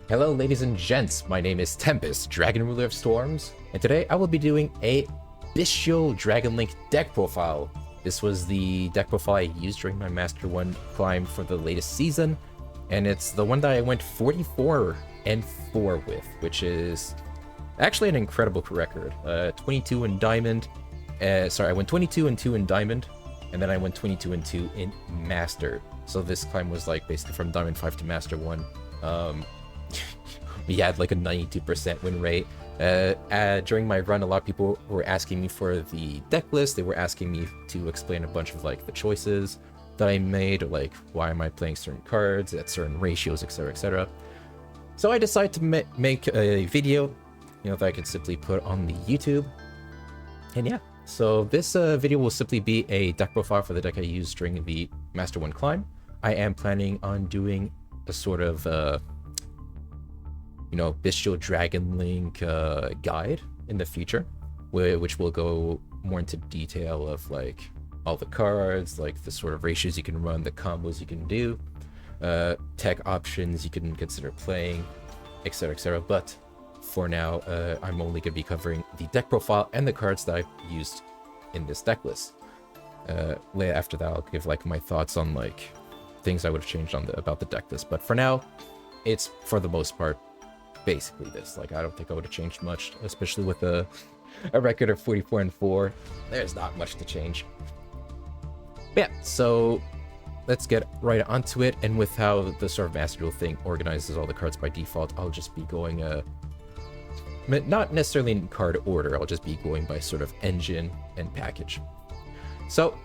Hello ladies and gents, my name is Tempest, Dragon Ruler of Storms, and today I will be doing a Bystial Dragon Link deck profile. This was the deck profile I used during my Master 1 climb for the latest season, and it's the one that I went 44 and 4 with, which is actually an incredible record. 22 in Diamond, I went 22 and 2 in Diamond, and then I went 22 and 2 in Master. So this climb was like basically from Diamond 5 to Master 1. We had like a 92% win rate. During my run, a lot of people were asking me for the deck list. They were asking me to explain a bunch of like the choices that I made, or like why am I playing certain cards at certain ratios, etc, etc. So I decided to make a video, that I could simply put on the YouTube. And yeah, so this video will simply be a deck profile for the deck I used during the Master 1 climb. I am planning on doing a sort of Bystial Dragon Link guide in the future, which will go more into detail of like all the cards, like the sort of ratios you can run, the combos you can do, tech options you can consider playing, etc, etc. But for now, I'm only going to be covering the deck profile and the cards that I've used in this deck list. After that, I'll give like my thoughts on like things I would have changed on about the deck list. But for now, it's for the most part basically this. Like, I don't think I would have changed much, especially with a record of 44 and 4. There's not much to change. But yeah, so let's get right onto it. And with how the sort of Master Duel thing organizes all the cards by default, I'll just be going not necessarily in card order. I'll just be going by sort of engine and package. So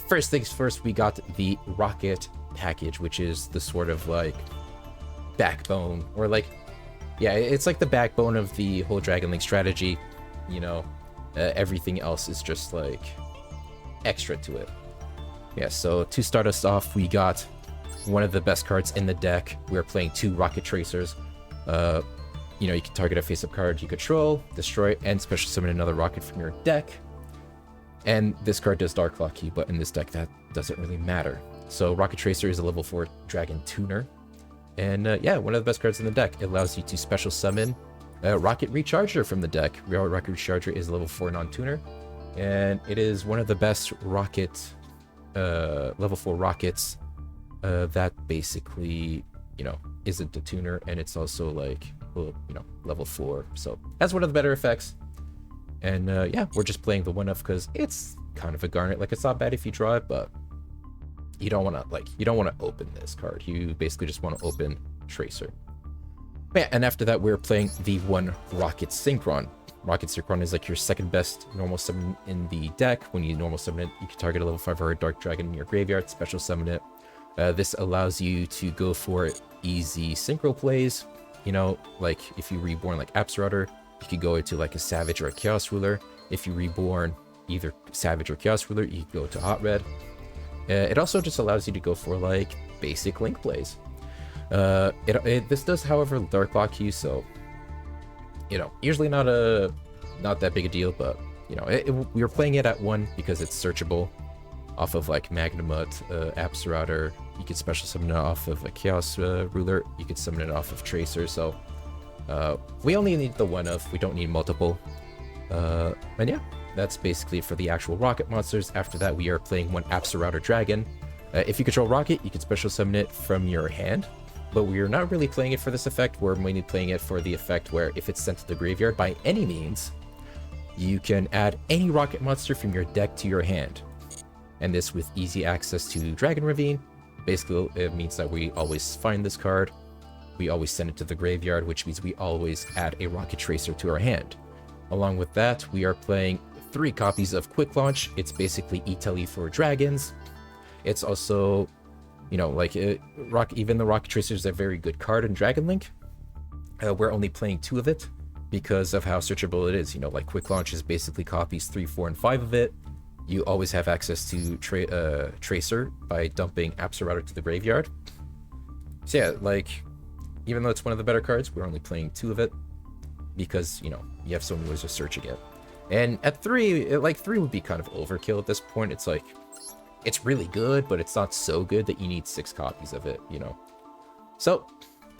first things first, we got the Rocket package, which is the sort of like backbone, or like, yeah, it's like the backbone of the whole Dragon Link strategy. Everything else is just like extra to it. Yeah, so to start us off, we got one of the best cards in the deck. We're playing 2 Rocket Tracers. You can target a face-up card you control, destroy, and special summon another rocket from your deck. And this card does Dark Lock you, but in this deck that doesn't really matter. So Rocket Tracer is a level 4 Dragon Tuner. And yeah, one of the best cards in the deck. It allows you to special summon Rocket Recharger from the deck. Rocket Recharger is a level 4 non-tuner, and it is one of the best rocket level 4 rockets that basically isn't a tuner, and it's also like, well, level 4, so that's one of the better effects. And yeah, we're just playing the 1-off because it's kind of a Garnet. Like, it's not bad if you draw it, but you don't want to open this card. You basically just want to open Tracer. Yeah, and after that, we're playing the 1 Rocket Synchron. Rocket Synchron is like your second best normal summon in the deck. When you normal summon it, you can target a level 5 or a Dark Dragon in your graveyard, special summon it. This allows you to go for easy synchro plays. Like if you reborn like Absorauter, you could go into like a Savage or a Chaos Ruler. If you reborn either Savage or Chaos Ruler, you can go to Hot Red. It also just allows you to go for like basic Link plays. This does, however, Dark Lock you, so usually not that big a deal, but we were playing it at 1 because it's searchable off of like Magnamut, Absorauter. You could special summon it off of a Chaos Ruler. You could summon it off of Tracer. So we only need the 1-of. We don't need multiple. And yeah, that's basically for the actual Rocket monsters. After that, we are playing 1 Absorauter Dragon. If you control Rocket, you can special summon it from your hand, but we are not really playing it for this effect. We're mainly playing it for the effect where if it's sent to the graveyard by any means, you can add any Rocket monster from your deck to your hand. And this with easy access to Dragon Ravine. Basically, it means that we always find this card, we always send it to the graveyard, which means we always add a Rocket Tracer to our hand. Along with that, we are playing 3 copies of Quick Launch. It's basically E-Tele for dragons. It's also, even the Rocket Tracer is a very good card in Dragon Link. We're only playing 2 of it because of how searchable it is. Like Quick Launch is basically copies 3, 4, and 5 of it. You always have access to Tracer by dumping Absorauter to the graveyard. So yeah, like, even though it's one of the better cards, we're only playing 2 of it because, you have so many ways of searching it. And at 3, 3 would be kind of overkill at this point. It's like, it's really good, but it's not so good that you need 6 copies of it, So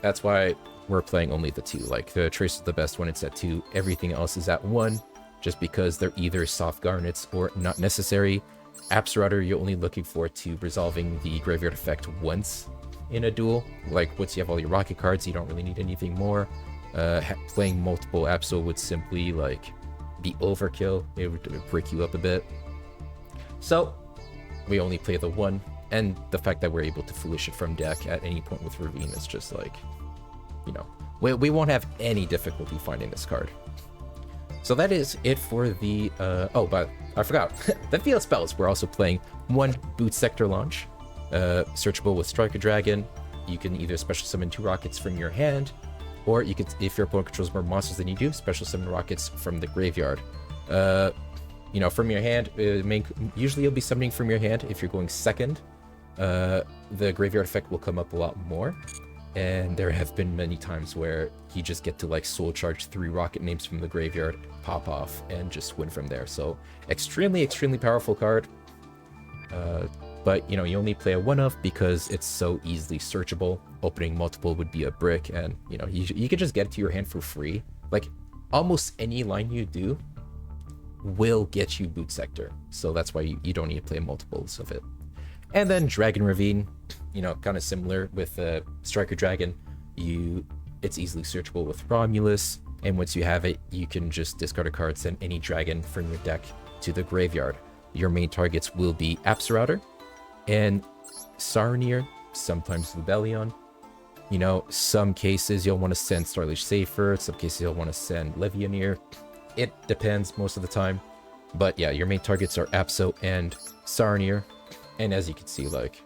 that's why we're playing only the 2. Like, the Trace is the best when it's at 2. Everything else is at 1, just because they're either soft garnets or not necessary. Absorautor, you're only looking forward to resolving the graveyard effect once in a duel. Like, once you have all your rocket cards, you don't really need anything more. Playing multiple Absol would simply, like, be overkill. It would break you up a bit. So, we only play the 1, and the fact that we're able to Foolish it from deck at any point with Ravine is just like, you know, we won't have any difficulty finding this card. So that is it for the, oh, but I forgot, the field spells. We're also playing 1 Boot Sector Launch, searchable with Striker Dragon. You can either special summon 2 rockets from your hand, or you could, if your opponent controls more monsters than you do, special summon rockets from the graveyard. You know, from your hand, usually you'll be summoning from your hand. If you're going second, the graveyard effect will come up a lot more. And there have been many times where you just get to like soul charge 3 rocket names from the graveyard, pop off, and just win from there. So extremely, extremely powerful card. But you know, you only play a 1-of because it's so easily searchable. Opening multiple would be a brick, and you know, you could just get it to your hand for free. Like almost any line you do will get you Boot Sector. So that's why you don't need to play multiples of it. And then Dragon Ravine, you know, kind of similar with Striker Dragon. It's easily searchable with Romulus, and once you have it, you can just discard a card, send any dragon from your deck to the graveyard. Your main targets will be Absorautor and Saronir, sometimes Lubellion. You know, some cases you'll want to send Starlish Safer, some cases you'll want to send Levianir. It depends most of the time. But yeah, your main targets are Abso and Saronir. And as you can see, like,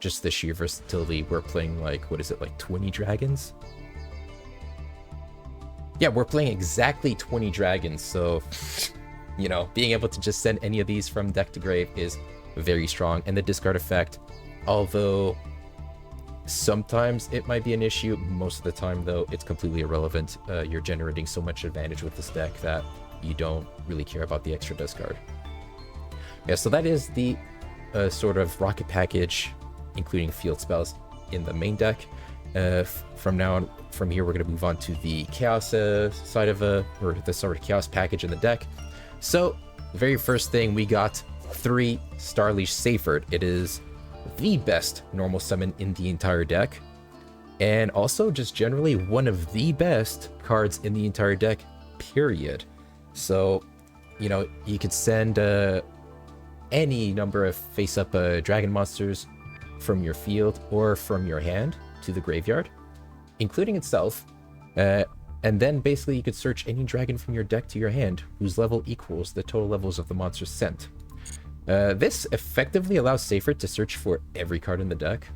just the sheer versatility, we're playing like, what is it, like 20 dragons? Yeah, we're playing exactly 20 dragons, so, you know, being able to just send any of these from deck to grave is very strong. And the discard effect, although sometimes it might be an issue, most of the time, though, it's completely irrelevant. You're generating so much advantage with this deck that you don't really care about the extra discard. Yeah, so that is the sort of rocket package, including field spells in the main deck. From now on, from here, we're going to move on to the chaos side of or the sort of chaos package in the deck. So the very first thing, we got 3 Starlish Seyfert. It is the best normal summon in the entire deck, and also just generally one of the best cards in the entire deck, period. So, you know, you could send any number of face-up dragon monsters from your field or from your hand to the graveyard, including itself, and then basically you could search any dragon from your deck to your hand whose level equals the total levels of the monsters sent. This effectively allows Seyfert to search for every card in the deck.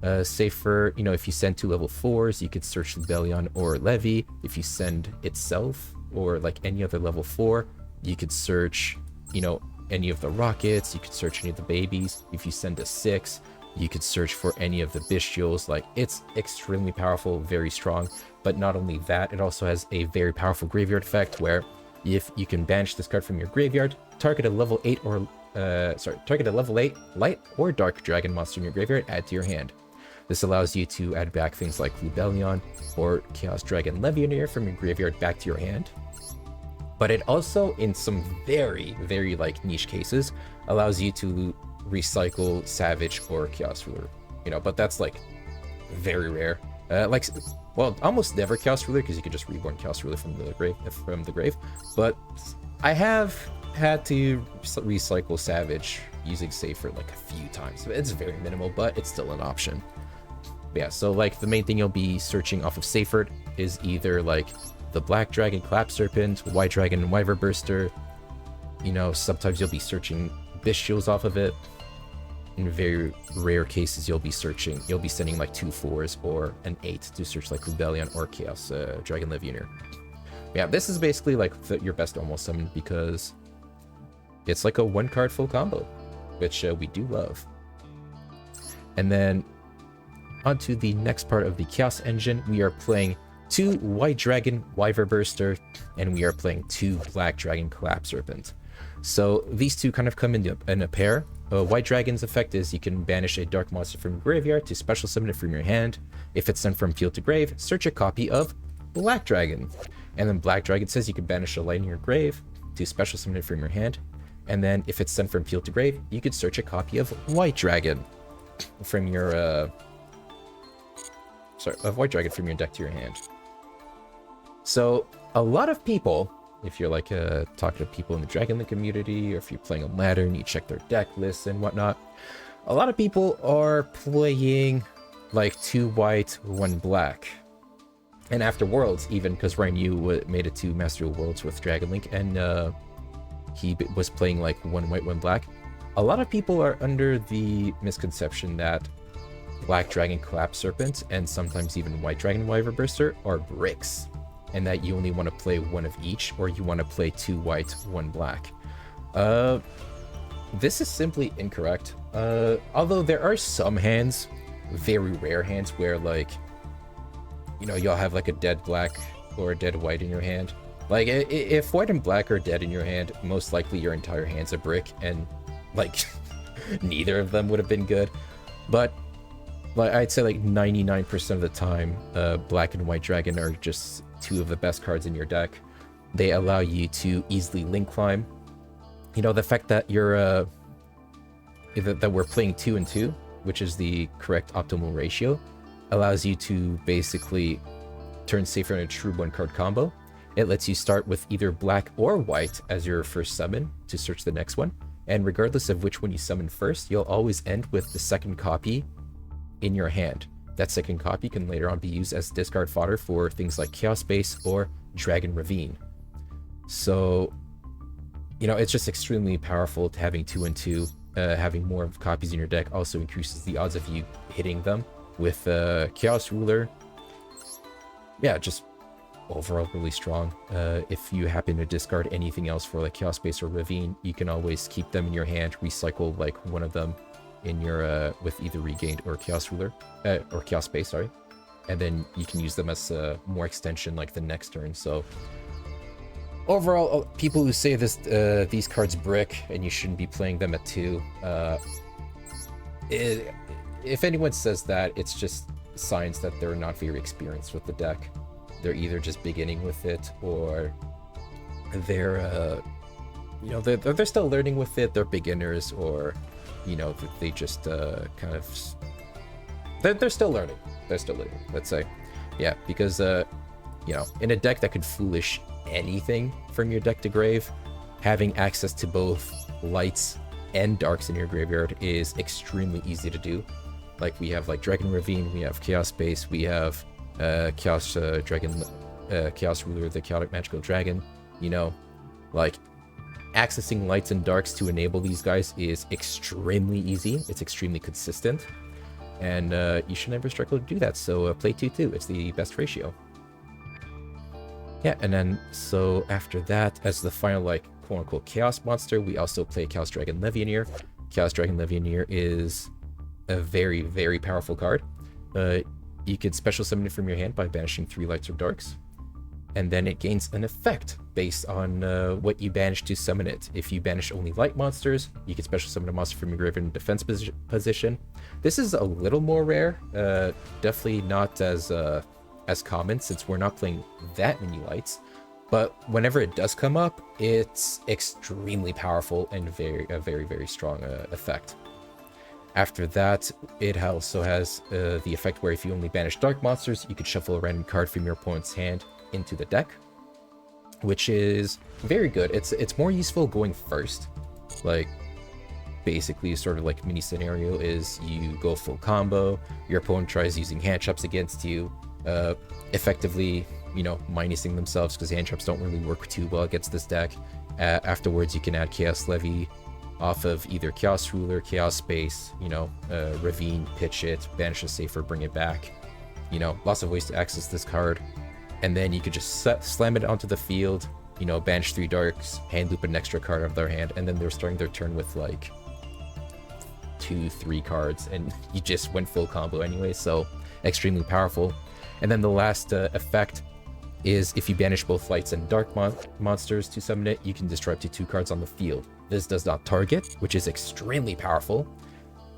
Seyfert, you know, if you send 2 level 4s, you could search Lubellion or Levy. If you send itself or like any other level 4, you could search, you know, any of the rockets, you could search any of the babies. If you send a 6, you could search for any of the Bystials. Like, it's extremely powerful, very strong. But not only that, it also has a very powerful graveyard effect where if you can banish this card from your graveyard, target a level 8 or target a level 8 light or dark dragon monster in your graveyard, add to your hand. This allows you to add back things like Lubellion or Chaos Dragon Levianir from your graveyard back to your hand. But it also, in some very, very like niche cases, allows you to recycle Savage or Chaos Ruler. You know, but that's like very rare. Like, well, almost never Chaos Ruler, because you can just reborn Chaos Ruler from the grave. But I have had to recycle Savage using Seyfert like a few times. It's very minimal, but it's still an option. But yeah, so like the main thing you'll be searching off of Seyfert is either like the Black Dragon Clap Serpent, White Dragon Wyver Burster. You know, sometimes you'll be searching Bystials off of it. In very rare cases, you'll be sending like 2 4s or an 8 to search like Lubellion or Chaos Dragon Levianir. Yeah, this is basically like your best normal summon because it's like a 1-card full combo, which we do love. And then onto the next part of the Chaos Engine, we are playing 2 White Dragon Wyver Burster, and we are playing 2 Black Dragon Clap Serpent. So these two kind of come in a pair. White Dragon's effect is you can banish a dark monster from your graveyard to special summon it from your hand. If it's sent from field to grave, search a copy of Black Dragon. And then Black Dragon says you can banish a light in your grave to special summon it from your hand. And then if it's sent from field to grave, you could search a copy of White Dragon from your White Dragon from your deck to your hand. So a lot of people, if you're like talking to people in the Dragon Link community, or if you're playing on ladder and you check their deck lists and whatnot, a lot of people are playing like 2 white, 1 black. And after Worlds, even because Ryan Yu made it to Master of Worlds with Dragon Link, and he was playing like 1 white, 1 black. A lot of people are under the misconception that Black Dragon Collapse Serpent and sometimes even White Dragon Wyvern Burster are bricks, and that you only want to play 1 of each, or you want to play 2 white, 1 black. This is simply incorrect. Although there are some hands, very rare hands, where like, you know, you'll have like a dead black or a dead white in your hand. Like, if white and black are dead in your hand, most likely your entire hand's a brick, and like neither of them would have been good. But like, I'd say like 99% of the time, Black and White Dragon are just 2 of the best cards in your deck. They allow you to easily link climb. You know, the fact that you're that we're playing 2 and 2, which is the correct optimal ratio, allows you to basically turn Safer in a true 1-card combo. It lets you start with either black or white as your first summon to search the next one. And regardless of which one you summon first, you'll always end with the second copy in your hand. That second copy can later on be used as discard fodder for things like Chaos Base or Dragon Ravine. So, you know, it's just extremely powerful to having 2 and 2. Having more of copies in your deck also increases the odds of you hitting them with Chaos Ruler. Yeah, just overall really strong. If you happen to discard anything else for like Chaos Base or Ravine, you can always keep them in your hand, recycle like one of them in your with either Regained or Chaos Ruler, or Chaos Base, sorry, and then you can use them as more extension like the next turn. So overall, people who say this these cards brick and you shouldn't be playing them at 2, if anyone says that, it's just signs that they're not very experienced with the deck. They're either just beginning with it, or they're you know, they're still learning with it. They're beginners, or you know, they just kind of they're still learning. They're still learning, let's say. Yeah, because you know, in a deck that could foolish anything from your deck to grave, having access to both lights and darks in your graveyard is extremely easy to do. Like, we have like Dragon Ravine, we have Chaos Base, we have Chaos Dragon, Chaos Ruler, the Chaotic Magical Dragon. You know, like, accessing lights and darks to enable these guys is extremely easy. It's extremely consistent, and you should never struggle to do that. So play 2/2. It's the best ratio. Yeah, and then so after that, as the final like quote-unquote chaos monster, we also play Chaos Dragon Levianeer. Chaos Dragon Levianeer is a very, very powerful card. You could special summon it from your hand by banishing 3 lights or darks, and then it gains an effect based on what you banish to summon it. If you banish only light monsters, you can special summon a monster from your graveyard in defense position. This is a little more rare, definitely not as common, since we're not playing that many lights. But whenever it does come up, it's extremely powerful and a very, very strong effect. After that, it also has the effect where if you only banish dark monsters, you could shuffle a random card from your opponent's hand into the deck, which is very good. It's more useful going first. Like, basically, sort of like mini scenario is you go full combo, your opponent tries using hand traps against you, effectively, you know, minusing themselves because hand traps don't really work too well against this deck. Afterwards, you can add Chaos Levy off of either Chaos Ruler, Chaos Base, you know, Ravine, pitch it, banish a Safer, bring it back. You know, lots of ways to access this card. And then you could just slam it onto the field, you know, banish 3 darks, hand loop an extra card out of their hand, and then they're starting their turn with like 2-3 cards, and you just went full combo anyway, so extremely powerful. And then the last effect is if you banish both lights and dark monsters to summon it, you can destroy up to 2 cards on the field. This does not target, which is extremely powerful.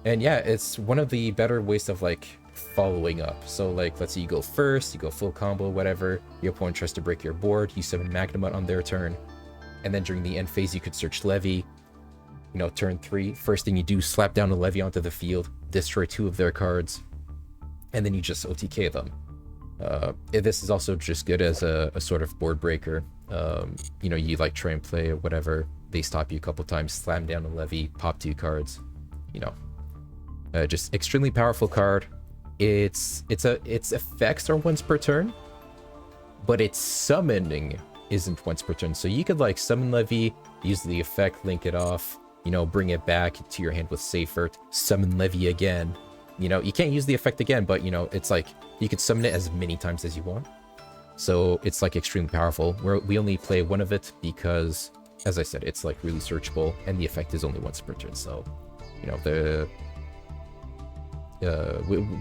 And yeah, it's one of the better ways of like following up. So like, let's say you go first, you go full combo, whatever, your opponent tries to break your board, you summon Magnemite on their turn, and then during the end phase you could search Levy. You know, turn 3, first thing you do, slap down a Levy onto the field, destroy 2 of their cards, and then you just OTK them. This is also just good as a sort of board breaker. You know, you like try and play or whatever, they stop you a couple times, slam down a Levy, pop 2 cards, you know. Just extremely powerful card. Its effects are once per turn, but its summoning isn't once per turn. So you could like summon Levy, use the effect, link it off, you know, bring it back to your hand with Seifert, summon Levy again. You know, you can't use the effect again, but you know, it's like you could summon it as many times as you want. So it's like extremely powerful. We only play one of it because, as I said, it's like really searchable, and the effect is only once per turn. So, you know,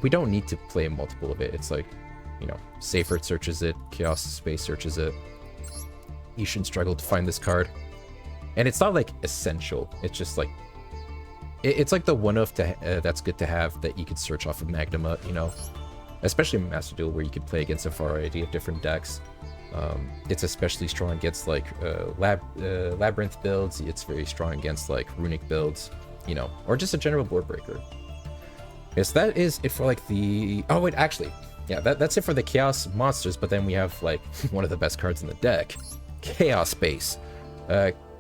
we don't need to play multiple of it. It's like, you know, Seifert searches it, Chaos Space searches it. You shouldn't struggle to find this card. And it's not like essential. It's just like, it's like the one-off that's good to have that you could search off of Magnemite, you know, especially in Master Duel where you could play against a variety of different decks. It's especially strong against like Labyrinth builds. It's very strong against like Runic builds, you know, or just a general board breaker. Yes, that is it for like the... Oh wait, actually, yeah, that's it for the Chaos monsters, but then we have like one of the best cards in the deck, Chaos Space.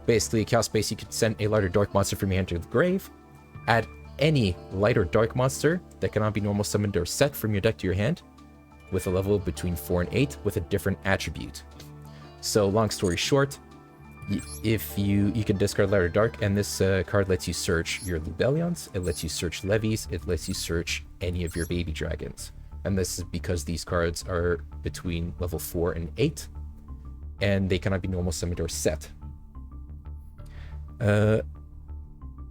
Basically, Chaos Space, you could send a light or dark monster from your hand to the grave, add any light or dark monster that cannot be normal summoned or set from your deck to your hand, with a level between 4 and 8 with a different attribute. So, long story short, if you can discard light or dark, and this card lets you search your Lubellions, it lets you search Levies, it lets you search any of your baby dragons. And this is because these cards are between level 4 and 8, and they cannot be normal summoned or set.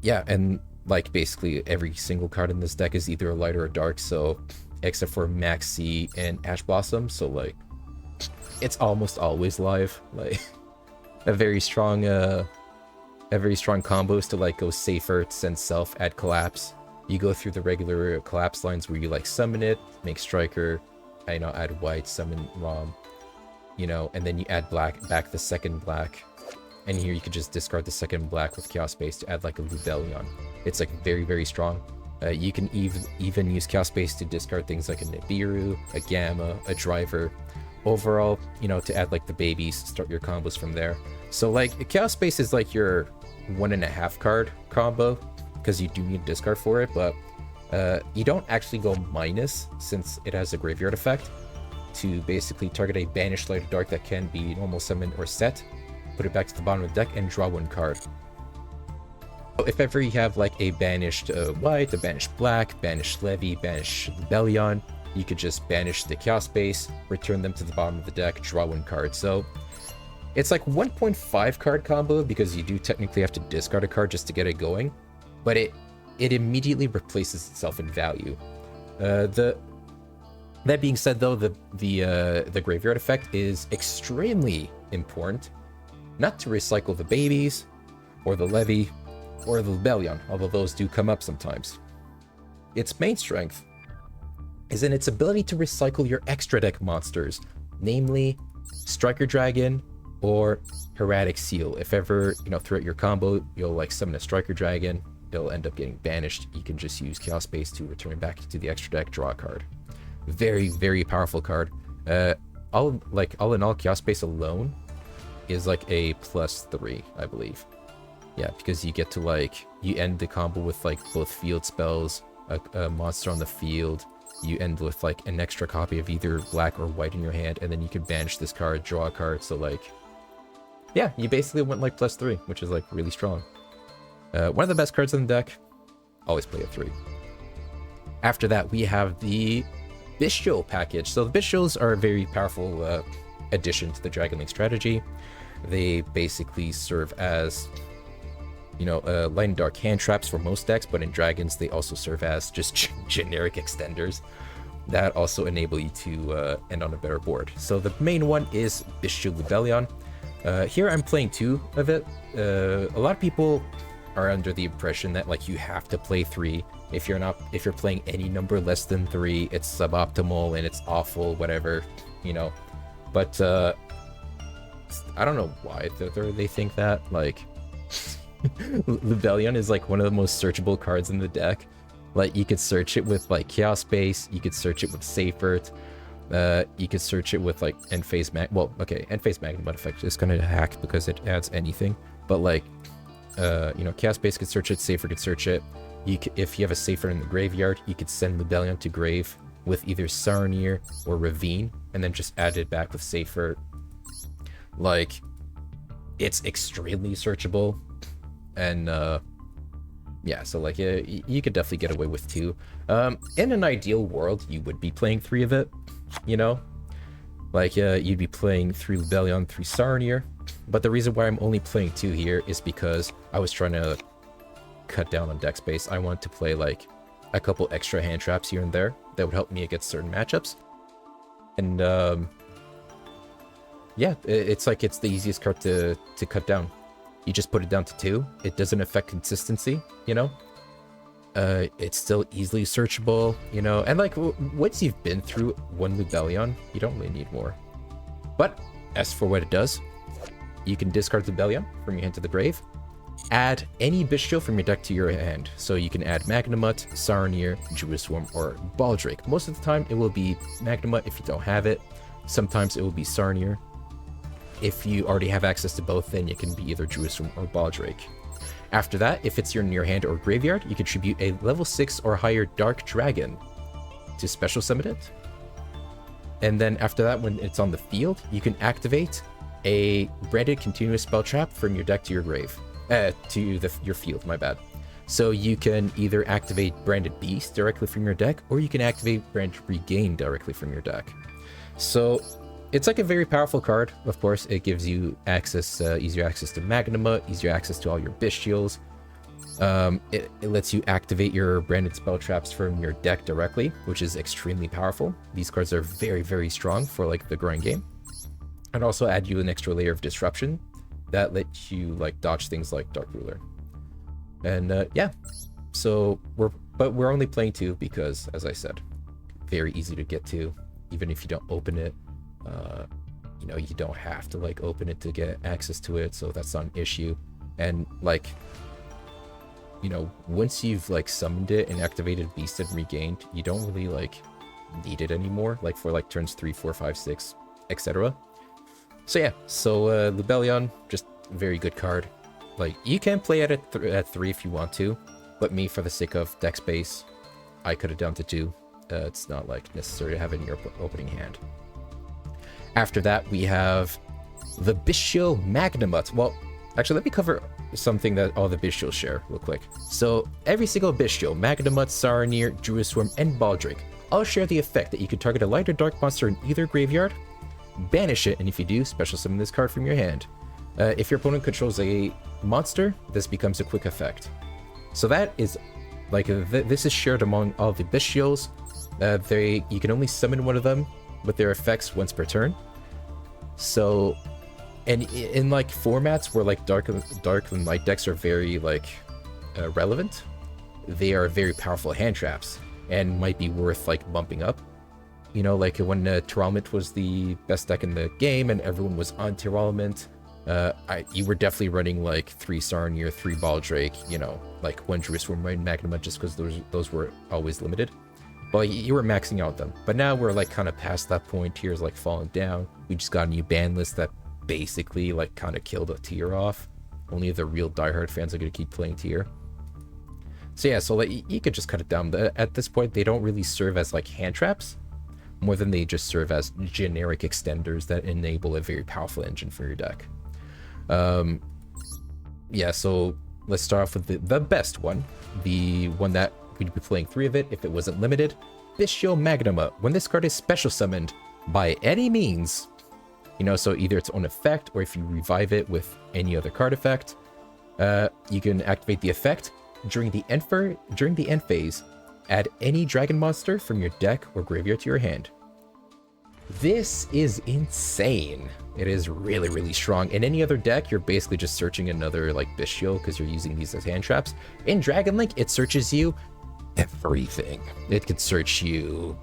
Yeah, and like basically every single card in this deck is either a light or a dark, so except for Maxi and Ash Blossom, so like it's almost always live. Like a very strong combos to like go Safer, send Self, add Collapse. You go through the regular Collapse lines where you like summon it, make Striker, you know, add white, summon Rom, you know, and then you add black, back the second black. And here you could just discard the second black with Chaos Space to add like a Lubellion. It's like very, very strong. You can even use Chaos Space to discard things like a Nibiru, a Gamma, a Driver. Overall, you know, to add like the babies, start your combos from there. So like Chaos Space is like your 1.5 card combo, because you do need a discard for it, but you don't actually go minus since it has a graveyard effect to basically target a banished light or dark that can be normal summoned or set. Put it back to the bottom of the deck and draw 1 card. So if ever you have like a banished white, a banished black, banished Levy, banished Lubellion, you could just banish the Chaos Space, return them to the bottom of the deck, draw 1 card. So it's like 1.5 card combo because you do technically have to discard a card just to get it going, but it immediately replaces itself in value. That being said though, the graveyard effect is extremely important. Not to recycle the babies, or the Levy, or the Lubellion, although those do come up sometimes. Its main strength is in its ability to recycle your extra deck monsters, namely Striker Dragon or Hieratic Seal. If ever, you know, throughout your combo, you'll like summon a Striker Dragon, it'll end up getting banished. You can just use Chaos Space to return it back to the extra deck, draw a card. Very, very powerful card. All in all, Chaos Space alone is like a +3, I believe. Yeah, because you get to like, you end the combo with like both field spells, a monster on the field, you end with like an extra copy of either black or white in your hand, and then you can banish this card, draw a card, so like, yeah, you basically went like +3, which is like really strong. One of the best cards in the deck, always play a 3. After that, we have the Bystial package. So the Bystials are a very powerful addition to the Dragon Link strategy. They basically serve as, you know, light and dark hand traps for most decks, but in Dragons they also serve as just generic extenders. that also enable you to end on a better board. So the main one is Bystial Rebellion. Here I'm playing 2 of it. A lot of people are under the impression that like you have to play 3. If you're playing any number less than 3, it's suboptimal and it's awful, whatever, you know. But I don't know why they think that. Like, Rebellion is like one of the most searchable cards in the deck. Like, you could search it with like Chaos Base, you could search it with Safert, you could search it with like End Phase End Phase Magnemite effect is kind of hacked because it adds anything. But like, you know, Chaos Base could search it, Safert could search it. If you have a Safert in the graveyard, you could send Rebellion to grave with either Saronir or Ravine, and then just add it back with Safert. Like, it's extremely searchable, and yeah, so like you could definitely get away with 2. In an ideal world, you would be playing 3 of it, you know, like you'd be playing 3 Rebellion, 3 Saronir. But the reason why I'm only playing 2 here is because I was trying to cut down on deck space. I want to play like a couple extra hand traps here and there that would help me against certain matchups. And yeah, it's like it's the easiest card to cut down. You just put it down to 2. It doesn't affect consistency, you know. It's still easily searchable, you know. And like once you've been through 1 Rebellion, you don't really need more. But as for what it does, you can discard Rebellion from your hand to the grave. Add any Bystial from your deck to your hand. So you can add Magnemite, Saronir, Druisworm, or Baldrake. Most of the time it will be Magnemite if you don't have it. Sometimes it will be Saronir. If you already have access to both, then it can be either Druisworm or Baldrake. After that, if it's in your hand or graveyard, you contribute a level 6 or higher Dark Dragon to special summon it. And then after that, when it's on the field, you can activate a branded continuous spell trap from your deck to your grave. Your field, my bad. So you can either activate Branded Beast directly from your deck, or you can activate Branded Regain directly from your deck. So it's like a very powerful card. Of course, it gives you access, easier access to Magnemite, easier access to all your Bystials. It lets you activate your branded spell traps from your deck directly, which is extremely powerful. These cards are very, very strong for like the grind game. And also add you an extra layer of disruption that lets you like dodge things like Dark Ruler. And yeah, so we're only playing 2 because, as I said, very easy to get to. Even if you don't open it, you know, you don't have to like open it to get access to it, so that's not an issue. And like, you know, once you've like summoned it and activated Beast and Regained, you don't really like need it anymore, like for like turns 3, 4, 5, 6, etc. So yeah, so Rebellion, just a very good card. Like, you can play it at 3 if you want to, but me, for the sake of deck space, I cut it down to 2. It's not like necessary to have it in your opening hand. After that, we have the Bystial Magnemite. Well, actually, let me cover something that all the Bystials share real quick. So every single Bystial, Magnemite, Saronir, Druisworm, and Baldrake, all share the effect that you can target a light or dark monster in either graveyard, banish it, and if you do, special summon this card from your hand. If your opponent controls a monster, this becomes a quick effect. So that is like this is shared among all the Bystials. You can only summon one of them with their effects once per turn. So, and in like formats where like dark and light decks are very like relevant, they are very powerful hand traps and might be worth like bumping up. You know, like when Tearlament was the best deck in the game and everyone was on Tearlament, you were definitely running like 3 Saronir, 3 Baldrake, you know, like 1 Druisworm, 1 Magnemite, just because those were always limited. But you were maxing out them. But now we're like kind of past that point. Tier's like falling down. We just got a new ban list that basically like kind of killed a tier off. Only the real diehard fans are going to keep playing tier. So yeah, so like you could just cut it down. At this point, they don't really serve as like hand traps, more than they just serve as generic extenders that enable a very powerful engine for your deck. Yeah, so let's start off with the best one, the one that we'd be playing 3 of it if it wasn't limited. Bystial Magnemite. When this card is special summoned by any means, you know, so either its own effect or if you revive it with any other card effect, you can activate the effect during the end phase. Add any dragon monster from your deck or graveyard to your hand. This is insane. It is really, really strong. In any other deck, you're basically just searching another like Bystial because you're using these as hand traps. In Dragon Link, it searches you everything. It could search you,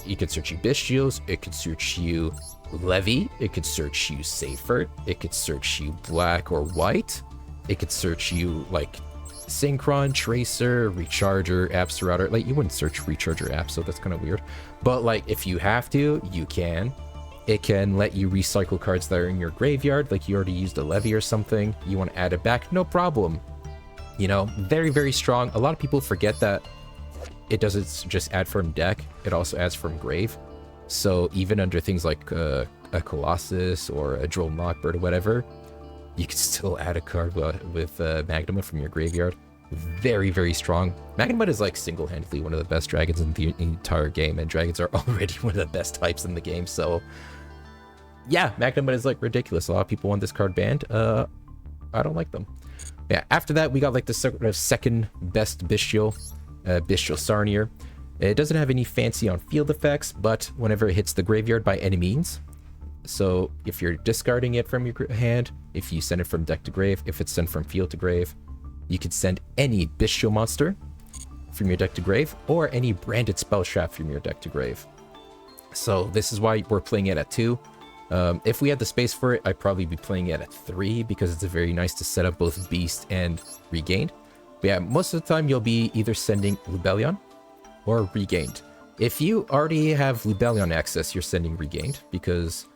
it could search you Bystials, it could search you Levy, it could search you Seyfert, it could search you black or white, it could search you like Synchron, Tracer, Recharger, Absorrouter. Like, you wouldn't search Recharger app, so that's kind of weird. But like, if you have to, you can. It can let you recycle cards that are in your graveyard, like you already used a Levy or something. You want to add it back, no problem. You know, very, very strong. A lot of people forget that it doesn't just add from deck, it also adds from grave. So even under things like a Colossus or a Droll Knockbird or whatever, you can still add a card with Magnuma from your graveyard. Very, very strong. Magnuma is like single-handedly one of the best dragons in the entire game, and dragons are already one of the best types in the game, so yeah, Magnuma is like ridiculous. A lot of people want this card banned. I don't like them. Yeah, after that, we got like the second best Bystial, Bystial Sarnier. It doesn't have any fancy on field effects, but whenever it hits the graveyard by any means, so if you're discarding it from your hand, if you send it from deck to grave, if it's sent from field to grave, you can send any Bystial monster from your deck to grave, or any branded spell trap from your deck to grave. So this is why we're playing it at 2. If we had the space for it, I'd probably be playing it at 3, because it's very nice to set up both Beast and Regained. But yeah, most of the time you'll be either sending Lubellion or Regained. If you already have Lubellion access, you're sending Regained, because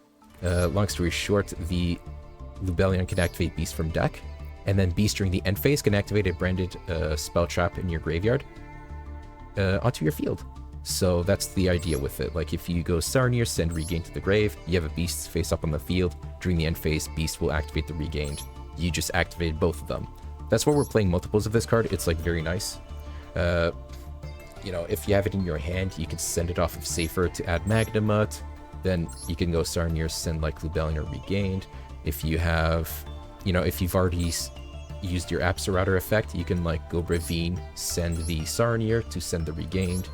long story short, the Lubellion can activate Beast from deck, and then Beast during the end phase can activate a branded spell trap in your graveyard onto your field. So that's the idea with it. Like, if you go Sarnier, send Regained to the grave, you have a Beast face up on the field. During the end phase, Beast will activate the Regained. You just activated both of them. That's why we're playing multiples of this card. It's like very nice. You know, if you have it in your hand, you can send it off of Safer to add Magnamut. Then you can go Sarnier, send like Lubellion or Regained. If you have, you know, if you've already used your Absorrouter effect, you can like go Ravine, send the Sarnier to send the Regained.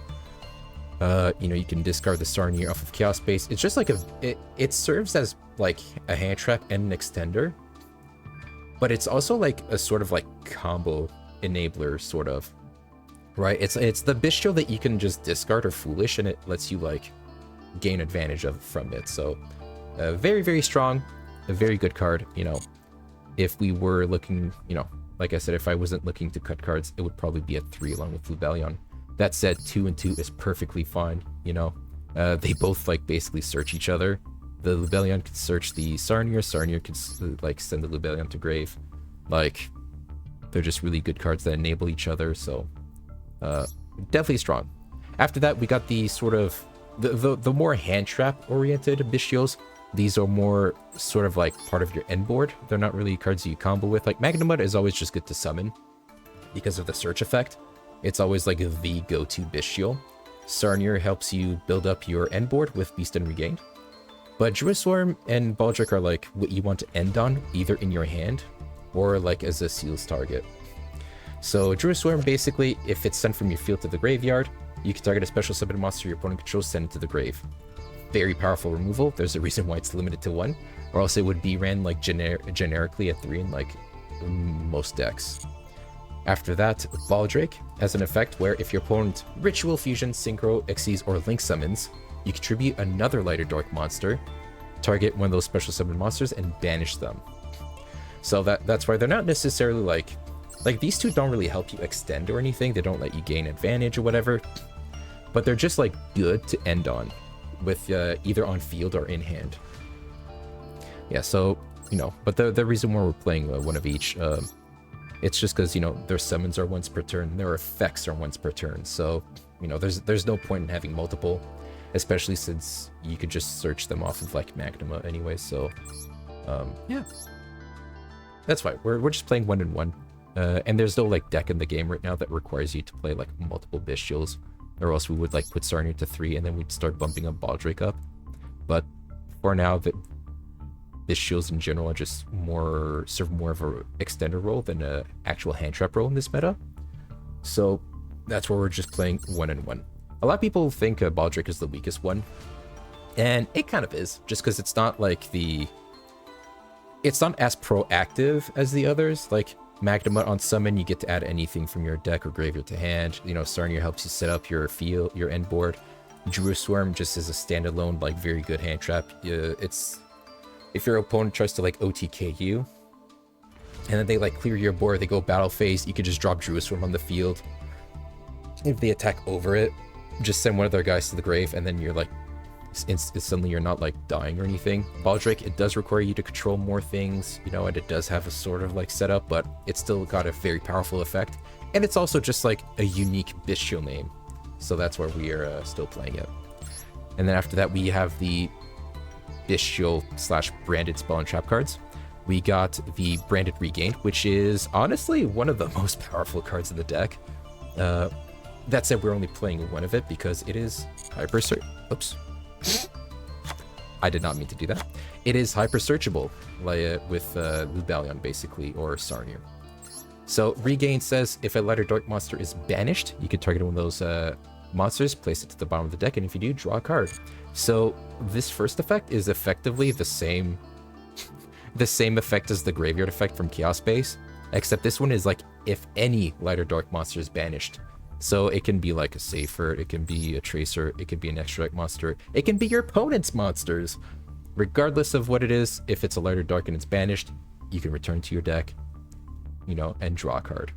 You know, you can discard the Sarnier off of Chaos Space. It's just like it serves as like a hand trap and an extender, but it's also like a sort of like combo enabler, sort of, right? It's the Bystial that you can just discard or Foolish, and it lets you like gain advantage of from it. So very, very strong, a very good card. You know, if we were looking, you know, like I said, if I wasn't looking to cut cards, it would probably be at 3 along with Lubellion. That said, 2 and 2 is perfectly fine, you know. They both like basically search each other. The Lubellion could search the Sarnier, Sarnier could like send the Lubellion to grave. Like, they're just really good cards that enable each other, so definitely strong. After that, we got the sort of the more hand trap oriented Bystials. These are more sort of like part of your end board. They're not really cards you combo with. Like, Magnamut is always just good to summon because of the search effect. It's always like the go-to Bystial. Sarnier helps you build up your end board with Beast and Regained. But Druisworm and Baldric are like what you want to end on, either in your hand or like as a seals target. So Druisworm, basically, if it's sent from your field to the graveyard, you can target a special summon monster your opponent controls, send it to the grave. Very powerful removal. There's a reason why it's limited to 1, or else it would be ran like generically at 3 in like most decks. After that, Baldric has an effect where if your opponent Ritual Fusion, Synchro, Xyz, or Link summons, you contribute another Lighter Dark monster, target one of those special summon monsters, and banish them. So that's why they're not necessarily like these two don't really help you extend or anything. They don't let you gain advantage or whatever, but they're just like good to end on with either on field or in hand. Yeah, so, you know, but the reason why we're playing one of each, it's just because, you know, their summons are once per turn, their effects are once per turn. So, you know, there's no point in having multiple, especially since you could just search them off of like Magnuma anyway. So, yeah, that's fine. We're just playing 1 and 1, and there's no like deck in the game right now that requires you to play like multiple Bystials, or else we would like put Sarnier to 3 and then we'd start bumping up Baldric up. But for now, that Bystials in general are just serve more of a extender role than a actual hand trap role in this meta. So that's where we're just playing 1-1. A lot of people think Baldric is the weakest one, and it kind of is, just because it's not like it's not as proactive as the others. Like Magnemite on summon, you get to add anything from your deck or graveyard to hand. You know, Sarnier helps you set up your end board. Druid Swarm just is a standalone, like, very good hand trap. It's if your opponent tries to like OTK you, and then they like clear your board, they go battle phase, you could just drop Druid Swarm on the field. If they attack over it, just send one of their guys to the grave, and then you're like, suddenly you're not like dying or anything. Baldric, it does require you to control more things, you know, and it does have a sort of like setup, but it's still got a very powerful effect. And it's also just like a unique Bystial name. So that's where we are still playing it. And then after that, we have the Bystial / branded spell and trap cards. We got the branded Regained, which is honestly one of the most powerful cards in the deck. That said, we're only playing one of it because it is hyper search. Oops. I did not mean to do that. It is hyper searchable, like with Lubellion basically, or Sarnier. So Regain says if a lighter dark monster is banished, you can target one of those monsters, place it to the bottom of the deck, and if you do, draw a card. So this first effect is effectively the same effect as the graveyard effect from Chaos Base, except this one is like if any lighter dark monster is banished. So it can be like a Safer, it can be a Tracer, it can be an extra monster, it can be your opponent's monsters. Regardless of what it is, if it's a lighter dark and it's banished, you can return to your deck, you know, and draw a card.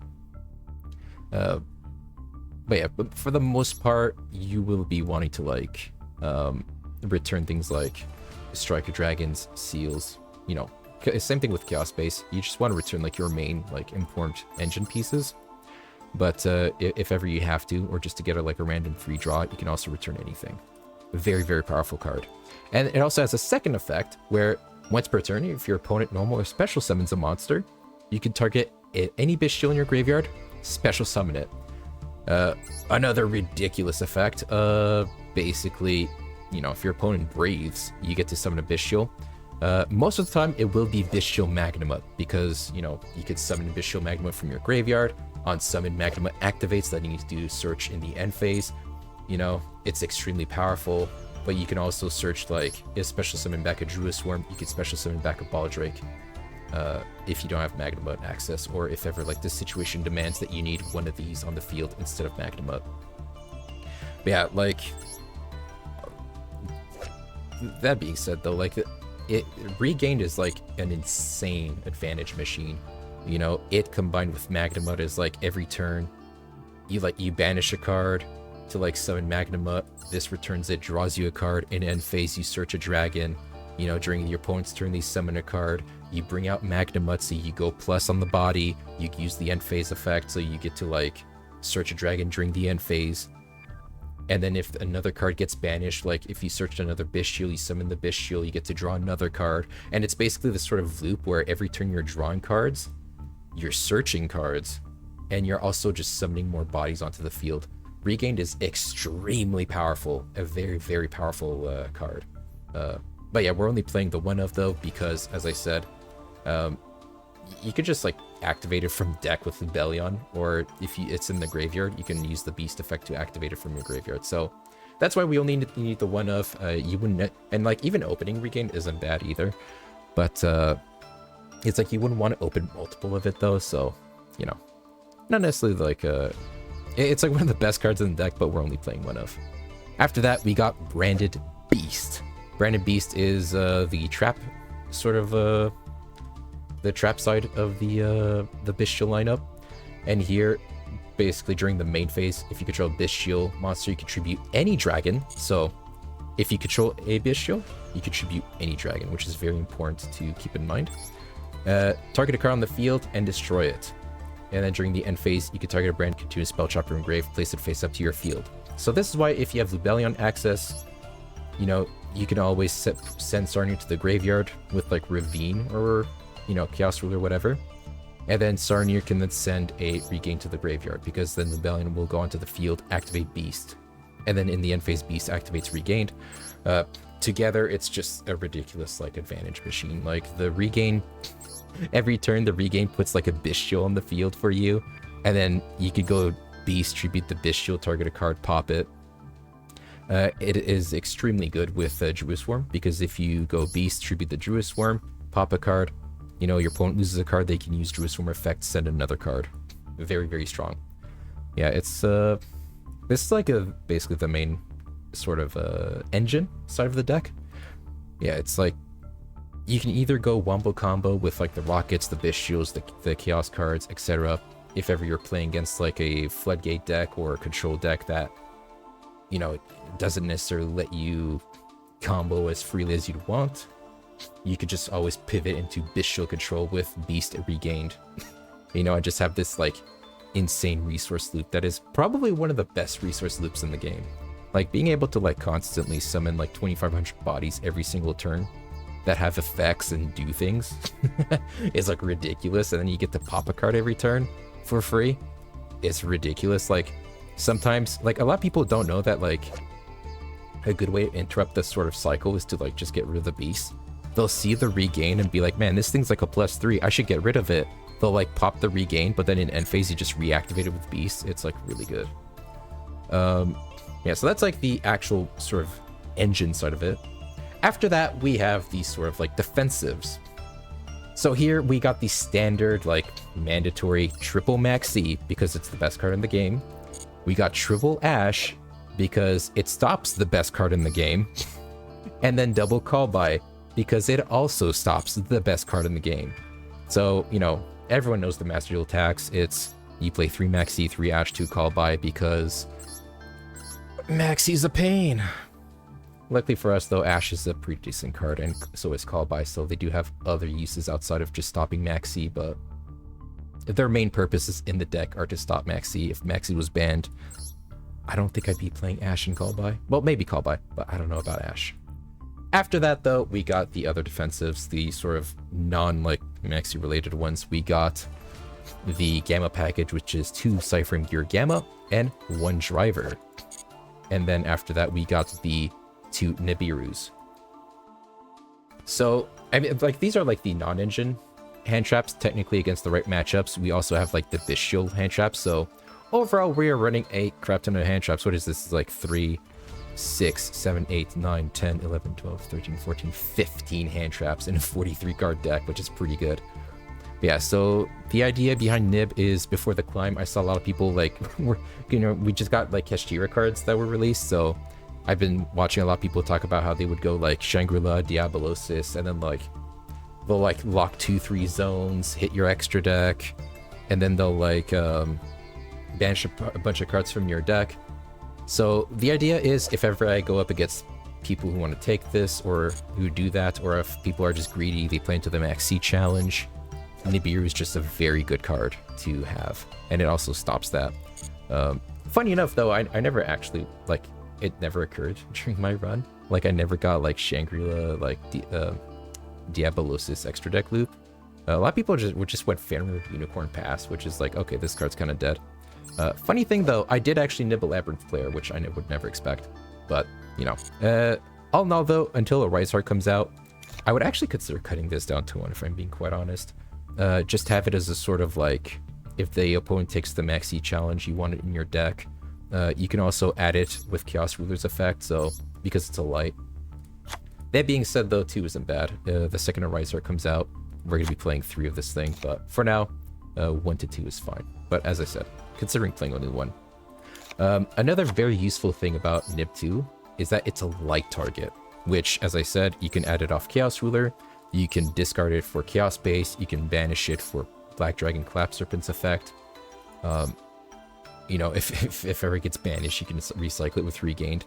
But yeah, but for the most part, you will be wanting to like return things like Striker Dragons, Seals, you know, same thing with Chaos Base. You just want to return like your main like important engine pieces. But if ever you have to, or just to get a random free draw, you can also return anything. Very, very powerful card. And it also has a second effect where once per turn, if your opponent normal or special summons a monster, you can target any Bystial in your graveyard, special summon it. Another ridiculous effect. Basically, you know, if your opponent breathes, you get to summon a Bystial. Most of the time, it will be Bystial Magnemite because, you know, you could summon a Bystial Magnemite from your graveyard. On summon, Magnemite activates, letting you do search in the end phase. You know, it's extremely powerful, but you can also search, like, if special summon back a Druid Swarm, you can special summon back a Baldric. If you don't have Magnemite access, or if ever, like, the situation demands that you need one of these on the field instead of Magnemite. But yeah, like, that being said, though, like, Regained is, like, an insane advantage machine. You know, it combined with Magnemite is like every turn, you banish a card to like summon Magnemite. This returns it, draws you a card. In end phase, you search a dragon. You know, during your opponent's turn, they summon a card. You bring out Magnemite, so you go plus on the body. You use the end phase effect, so you get to like search a dragon during the end phase. And then if another card gets banished, like if you searched another Bystial, you summon the Bystial, you get to draw another card. And it's basically this sort of loop where every turn you're drawing cards, you're searching cards, and you're also just summoning more bodies onto the field. Regained is extremely powerful, a very, very powerful card. But yeah, we're only playing the one of though, because as I said, you could just like activate it from deck with Lubellion, or if it's in the graveyard, you can use the Beast effect to activate it from your graveyard. So that's why we only need the one of. You wouldn't, and like even opening Regained isn't bad either, but it's like you wouldn't want to open multiple of it though, so, you know, not necessarily like it's like one of the best cards in the deck, but we're only playing one of. After that, we got Branded Beast. Branded Beast is the trap, sort of the trap side of the Bystial lineup. And here, basically during the main phase, if you control Bystial monster, you contribute any dragon. So if you control a Bystial, you contribute any dragon, which is very important to keep in mind. Target a card on the field and destroy it. And then during the end phase, you can target a brand, continue spell chopper and grave, place it face up to your field. So this is why if you have Lubellion access, you know, you can always send Sarnier to the graveyard with like Ravine or, you know, Chaos Ruler or whatever. And then Sarnier can then send a Regain to the graveyard, because then Lubellion will go onto the field, activate Beast. And then in the end phase, Beast activates Regained. Together, it's just a ridiculous like advantage machine. Like the Regain, every turn the Regain puts like a Bystial on the field for you, and then you could go Beast, tribute the Bystial, target a card, pop it. It is extremely good with Druid Swarm, because if you go Beast, tribute the Druid Swarm, pop a card, you know, your opponent loses a card, they can use Druid Swarm effect, send another card. Very, very strong. Yeah, it's this is like basically the main sort of engine side of the deck. Yeah, it's like you can either go wombo combo with like the rockets, the Bystials, the chaos cards, etc. If ever you're playing against like a floodgate deck or a control deck that, you know, doesn't necessarily let you combo as freely as you'd want, you could just always pivot into Bystial control with Beast Regained. You know, I just have this like insane resource loop that is probably one of the best resource loops in the game. Like being able to like constantly summon like 2,500 bodies every single turn that have effects and do things is like ridiculous, and then you get to pop a card every turn for free. It's ridiculous. Like sometimes, like a lot of people don't know that like a good way to interrupt this sort of cycle is to like just get rid of the beast. They'll see the regain and be like, man, this thing's like a +3, I should get rid of it. They'll like pop the regain, but then in end phase you just reactivate it with beast. It's like really good. Yeah, so that's like the actual sort of engine side of it. After that, we have these sort of like defensives. So here we got the standard like mandatory triple Maxi because it's the best card in the game. We got triple Ash because it stops the best card in the game. And then double Call By because it also stops the best card in the game. So, you know, everyone knows the Master Duel attacks. It's you play 3 Maxi, 3 Ash, 2 Call By because Maxi's a pain. Luckily for us though, Ash is a pretty decent card, and so is Call By, so they do have other uses outside of just stopping Maxi, but their main purposes in the deck are to stop Maxi. If Maxi was banned, I don't think I'd be playing Ash and Call By. Well, maybe Call By, but I don't know about Ash. After that though, we got the other defensives, the sort of non-like Maxi related ones. We got the Gamma package, which is 2 Ciphering Gear Gamma and 1 Driver. And then after that, we got the 2 Nibirus. So, I mean, like, these are like the non-engine hand traps, technically against the right matchups. We also have like the Bystial hand traps. So, overall, we are running a crap ton of hand traps. What is this? It's like 3, 6, 7, 8, 9, 10, 11, 12, 13, 14, 15 hand traps in a 43 card deck, which is pretty good. Yeah, so the idea behind Nib is before the climb, I saw a lot of people like, we just got like Keshira cards that were released, so I've been watching a lot of people talk about how they would go like Shangri-La, Diabolosis, and then like they'll like lock 2-3 zones, hit your extra deck, and then they'll like banish a bunch of cards from your deck. So the idea is if ever I go up against people who want to take this or who do that, or if people are just greedy, they play into the Maxi challenge, Nibiru is just a very good card to have, and it also stops that. Funny enough though, I never actually, like, it never occurred during my run. Like, I never got like Shangri-La, like Diabolosis extra deck loop. A lot of people just went Phantom Unicorn Pass, which is like, okay, this card's kind of dead. Funny thing though, I did actually nibble Labyrinth Player, which I would never expect, but you know. All in all though, until a Rise Heart comes out, I would actually consider cutting this down to 1 if I'm being quite honest. Just have it as a sort of like, if the opponent takes the Maxi challenge, you want it in your deck. You can also add it with Chaos Ruler's effect, so because it's a light. That being said though, 2 isn't bad. The second a Rise Heart comes out, we're going to be playing 3 of this thing, but for now, 1 to 2 is fine. But as I said, considering playing only 1. Another very useful thing about Nib 2 is that it's a light target, which, as I said, you can add it off Chaos Ruler. You can discard it for Chaos Base. You can banish it for Black Dragon Clap Serpent's effect. You know, if ever it gets banished, you can recycle it with Regained.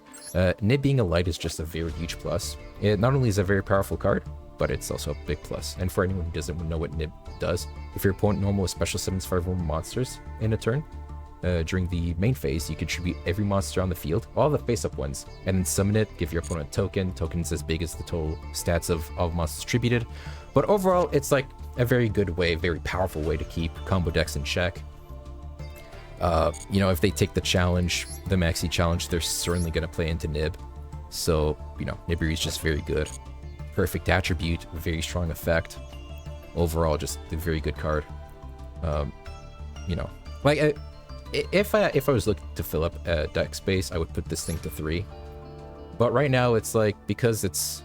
Nib being a light is just a very huge plus. It not only is a very powerful card, but it's also a big plus. And for anyone who doesn't know what Nib does, if your opponent normally special summons 5 or more monsters in a turn, during the main phase, you contribute every monster on the field, all the face-up ones, and then summon it, give your opponent a token. Token's as big as the total stats of all monsters distributed. But overall, it's like a very good way, very powerful way to keep combo decks in check. You know, if they take the challenge, the Maxi challenge, they're certainly going to play into Nib. So, you know, Nibiru is just very good. Perfect attribute, very strong effect. Overall, just a very good card. You know, like, if I was looking to fill up deck space, I would put this thing to 3. But right now, it's like, because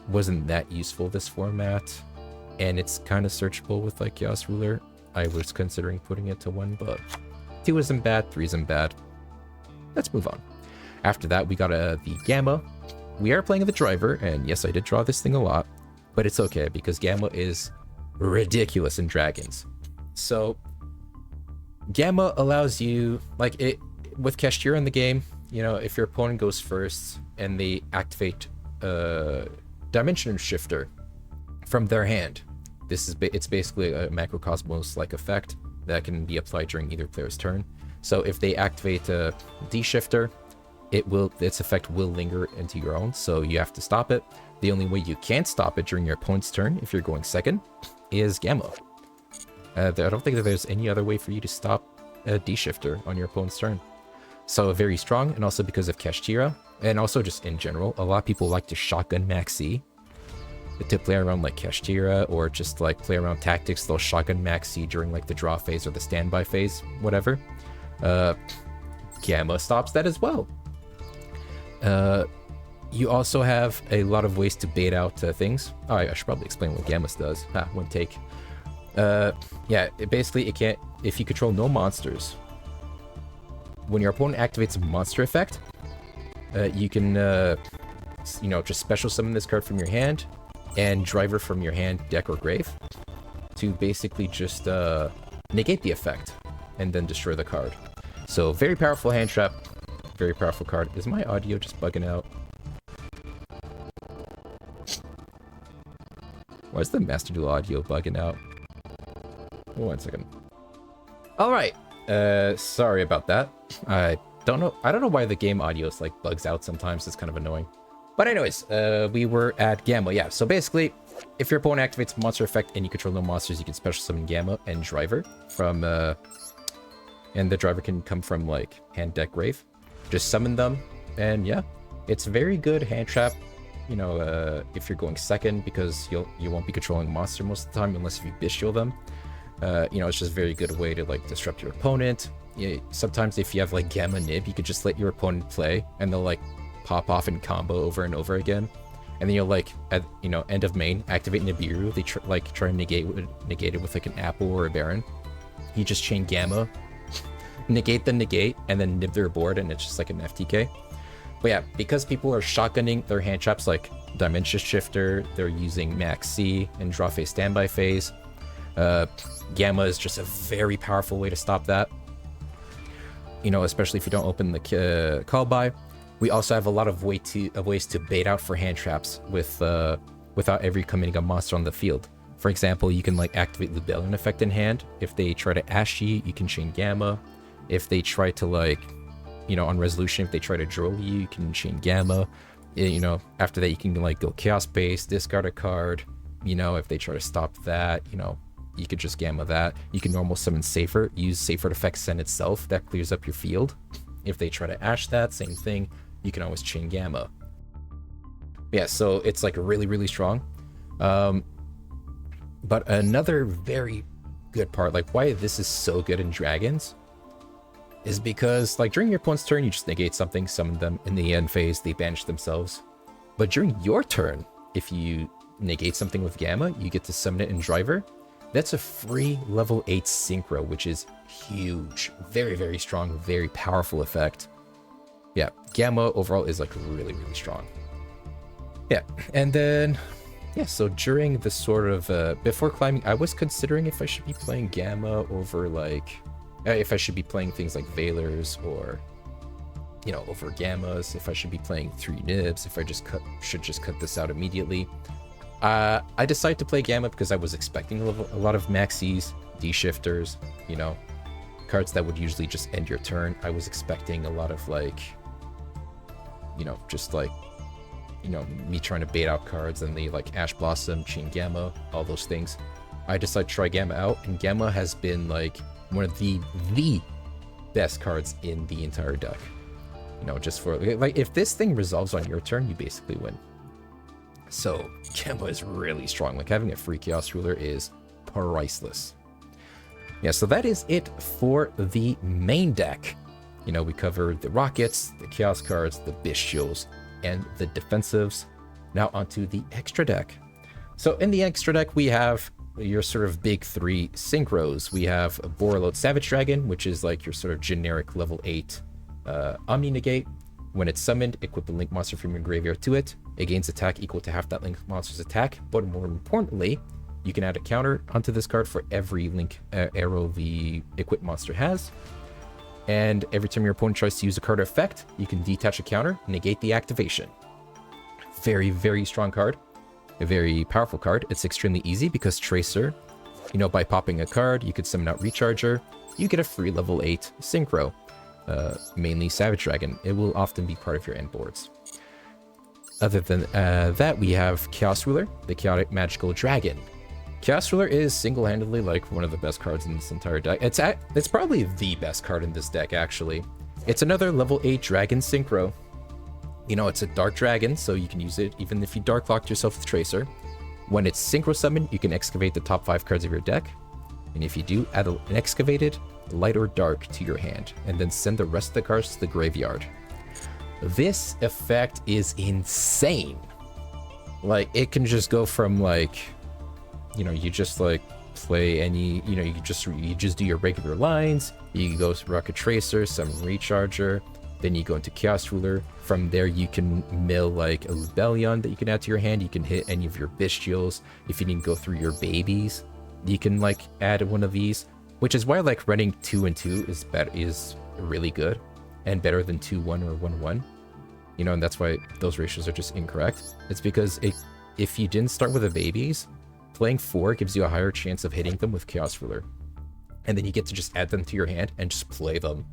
wasn't that useful, this format, and it's kind of searchable with like Chaos Ruler, I was considering putting it to 1, but 2 isn't bad, 3 isn't bad. Let's move on. After that, we got the Gamma. We are playing the driver, and yes, I did draw this thing a lot, but it's okay because Gamma is ridiculous in Dragons. So Gamma allows you, like, it with Kashtira in the game, you know, if your opponent goes first and they activate Dimension Shifter from their hand, it's basically a Macrocosmos-like effect that can be applied during either player's turn. So if they activate D-Shifter, its effect will linger into your own, so you have to stop it. The only way you can't stop it during your opponent's turn, if you're going second, is Gamma. I don't think that there's any other way for you to stop a D-Shifter on your opponent's turn. So very strong, and also because of Kashtira, and also just in general, a lot of people like to shotgun Maxi to play around like Kashtira, or just like play around tactics. They'll shotgun Maxi during like the draw phase or the standby phase, whatever. Gamma stops that as well. You also have a lot of ways to bait out things. Oh, I should probably explain what Gamma does. One take. Yeah, basically it can't, if you control no monsters, when your opponent activates a monster effect, you can, you know, just special summon this card from your hand and driver from your hand, deck, or grave to basically just negate the effect and then destroy the card. So very powerful hand trap, very powerful card. Is my audio just bugging out? Why is the Master Duel audio bugging out? 1 second. All right. Sorry about that. I don't know why the game audio like bugs out sometimes. It's kind of annoying. But anyways, we were at Gamma. Yeah. So basically, if your opponent activates a monster effect and you control no monsters, you can special summon Gamma and Driver from, and the Driver can come from like hand, deck, grave. Just summon them, and yeah, it's very good hand trap. You know, if you're going second, because you won't be controlling a monster most of the time unless if you Bystial them. You know, it's just a very good way to like disrupt your opponent. Sometimes if you have like Gamma Nib, you could just let your opponent play, and they'll like pop off and combo over and over again. And then you'll like, at, you know, end of main, activate Nibiru. They try to negate it with like an apple or a Baron. You just chain Gamma, negate the negate, and then nib their board, and it's just like an FTK. But yeah, because people are shotgunning their hand traps like Dimension Shifter, they're using Max C and draw phase, standby phase. Gamma is just a very powerful way to stop that. You know, especially if you don't open the call by. We also have a lot of ways to bait out for hand traps with without ever committing a monster on the field. For example, you can like activate Libellion effect in hand. If they try to Ash you can chain Gamma. If they try to like, you know, on resolution, if they try to droll you can chain Gamma. You know, after that you can like go Chaos Base, discard a card. You know, if they try to stop that, you know, you could just Gamma that. You can normal summon Safer, use Safer effect send itself, that clears up your field. If they try to Ash that, same thing, you can always chain Gamma. Yeah, so it's like really, really strong. But another very good part, like why this is so good in Dragons, is because like during your opponent's turn, you just negate something, summon them. In the end phase, they banish themselves. But during your turn, if you negate something with Gamma, you get to summon it in Driver. That's a free level 8 Synchro, which is huge. Very, very strong, very powerful effect. Yeah, Gamma overall is like really, really strong. Yeah, and then, yeah, so during the sort of, before climbing, I was considering if I should be playing Gamma over like, if I should be playing things like Veilers or, you know, over Gammas, if I should be playing 3 Nibs, if I should just cut this out immediately. I decided to play Gamma because I was expecting a lot of Maxis, D-Shifters, you know, cards that would usually just end your turn. I was expecting a lot of like, you know, just like, you know, me trying to bait out cards and the like Ash Blossom, Chain Gamma, all those things. I decided to try Gamma out, and Gamma has been like one of the best cards in the entire deck. You know, just for like, if this thing resolves on your turn, you basically win. So Gamma is really strong. Like having a free Chaos Ruler is priceless. Yeah, so that is it for the main deck. You know, we covered the rockets, the chaos cards, the Bystials, and the defensives. Now onto the extra deck. So in the extra deck, we have your sort of big three synchros. We have a Borreload Savage Dragon, which is like your sort of generic level 8 Omni Negate. When it's summoned, equip a link monster from your graveyard to it. It gains attack equal to half that link monster's attack, but more importantly, you can add a counter onto this card for every link arrow the equipped monster has. And every time your opponent tries to use a card effect, you can detach a counter, negate the activation. Very, very strong card. A very powerful card. It's extremely easy because Tracer, you know, by popping a card, you could summon out Recharger. You get a free level 8 Synchro, mainly Savage Dragon. It will often be part of your end boards. Other than that, we have Chaos Ruler, the Chaotic Magical Dragon. Chaos Ruler is single-handedly like one of the best cards in this entire deck. It's probably the best card in this deck, actually. It's another level 8 Dragon Synchro. You know, it's a Dark Dragon, so you can use it even if you Dark Locked yourself with Tracer. When it's Synchro Summoned, you can excavate the top 5 cards of your deck. And if you do, add an Excavated, Light or Dark to your hand, and then send the rest of the cards to the graveyard. This effect is insane. Like, it can just go from, like, you know, you just like play any, you know, you just do your regular lines. You go to Rocket Tracer, some Recharger, then you go into Chaos Ruler. From there, you can mill like a Rebellion that you can add to your hand. You can hit any of your Bystials. If you need to go through your babies, you can like add one of these, which is why like running 2 and 2 is really good and better than 2-1 or 1-1. You know, and that's why those ratios are just incorrect. It's because if you didn't start with the babies, playing 4 gives you a higher chance of hitting them with Chaos Ruler. And then you get to just add them to your hand and just play them,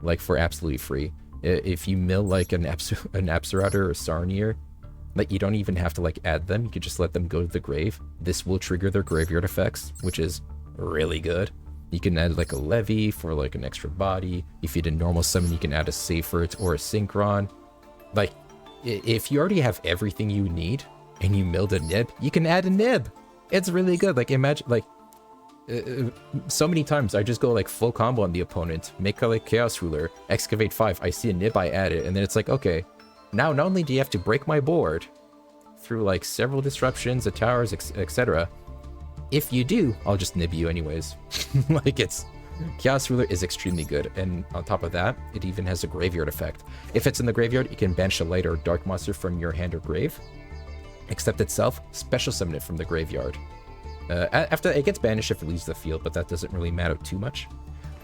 like, for absolutely free. If you mill, like, an Abserator or Sarnier, like, you don't even have to, like, add them. You could just let them go to the grave. This will trigger their graveyard effects, which is really good. You can add, like, a Levy for, like, an extra body. If you did normal summon, you can add a Seifert or a Synchron. Like, if you already have everything you need and you milled a Nib, you can add a Nib. It's really good. Like, imagine, like, so many times I just go like full combo on the opponent, make a like Chaos Ruler, Excavate 5, I see a Nib, I add it, and then it's like, okay, now not only do you have to break my board through like several disruptions, the towers, etc. If you do, I'll just Nib you anyways. Like, it's Chaos Ruler is extremely good, and on top of that, it even has a graveyard effect. If it's in the graveyard, you can banish a light or dark monster from your hand or grave. Except itself, special summon it from the graveyard. After it gets banished if it leaves the field, but that doesn't really matter too much.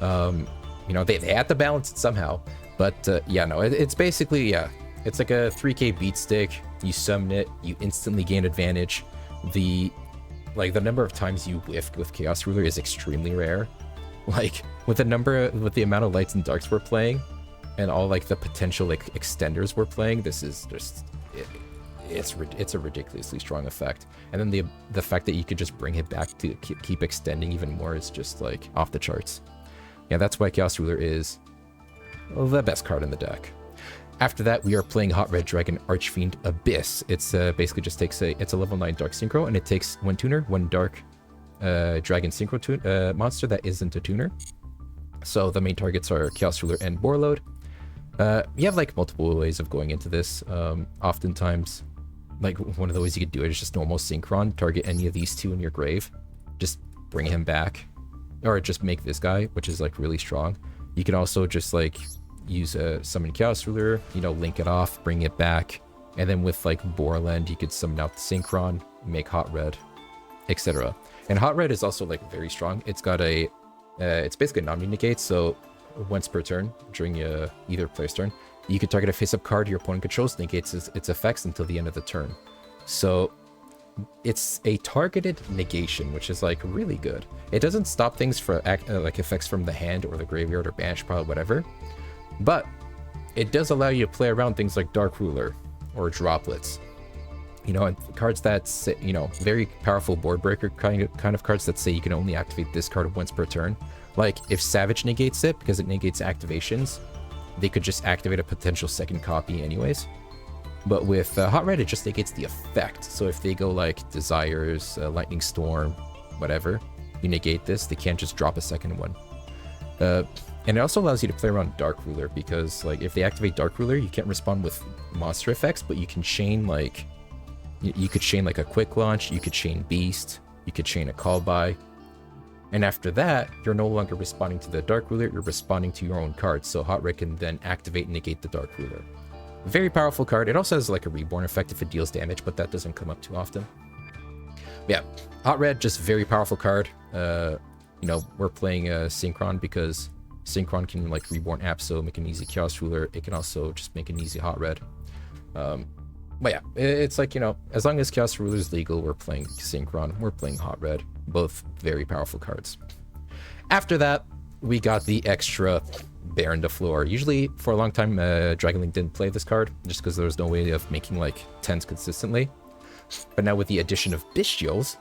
You know, they had to balance it somehow. But yeah, no, it's basically, yeah, it's like a 3k beat stick. You summon it, you instantly gain advantage. The number of times you whiffed with Chaos Ruler is extremely rare. Like, with the amount of lights and darks we're playing, and all like the potential like extenders we're playing, this is just it's a ridiculously strong effect. And then the fact that you could just bring it back to keep extending even more is just like off the charts. Yeah, that's why Chaos Ruler is the best card in the deck. After that, we are playing Hot Red Dragon Archfiend Abyss. It's basically just takes it's a level 9 Dark Synchro, and it takes 1 tuner, 1 Dark Dragon Synchro monster that isn't a tuner. So the main targets are Chaos Ruler and Borreload. You have like multiple ways of going into this. Oftentimes, like one of the ways you could do it is just normal Synchron, target any of these two in your grave, just bring him back, or just make this guy, which is like really strong. You can also just like use a summon Chaos Ruler, you know, link it off, bring it back, and then with like Borland, you could summon out the Synchron, make Hot Red, etc. And Hot Red is also like very strong. It's got a, it's basically non-negate, so once per turn during either player's turn, you can target a face-up card your opponent controls, negates its effects until the end of the turn. So it's a targeted negation, which is like really good. It doesn't stop things for like effects from the hand or the graveyard or banish pile, whatever, but it does allow you to play around things like Dark Ruler or Droplets. You know, and cards that say, you know, very powerful board breaker kind of cards that say you can only activate this card once per turn. Like if Savage negates it because it negates activations, they could just activate a potential second copy anyways. But with Hot Red, it just negates the effect. So if they go like Desires, Lightning Storm, whatever, you negate this, they can't just drop a second one. And it also allows you to play around Dark Ruler, because like if they activate Dark Ruler, you can't respond with monster effects, but you can chain like you could chain like a quick launch, you could chain Beast, you could chain a call by, and after that you're no longer responding to the Dark Ruler, you're responding to your own card. So Hot Red can then activate and negate the Dark Ruler. Very powerful card. It also has like a reborn effect if it deals damage, but that doesn't come up too often. Yeah, Hot Red, just very powerful card. You know, we're playing Synchron because Synchron can like reborn Apso, make an easy Chaos Ruler. It can also just make an easy Hot Red. But yeah, it's like, you know, as long as Chaos Ruler is legal, we're playing Synchron, we're playing Hot Red. Both very powerful cards. After that, we got the extra Baron de Fleur. Usually, for a long time, Dragon Link didn't play this card, just because there was no way of making like 10s consistently. But now with the addition of Bystials,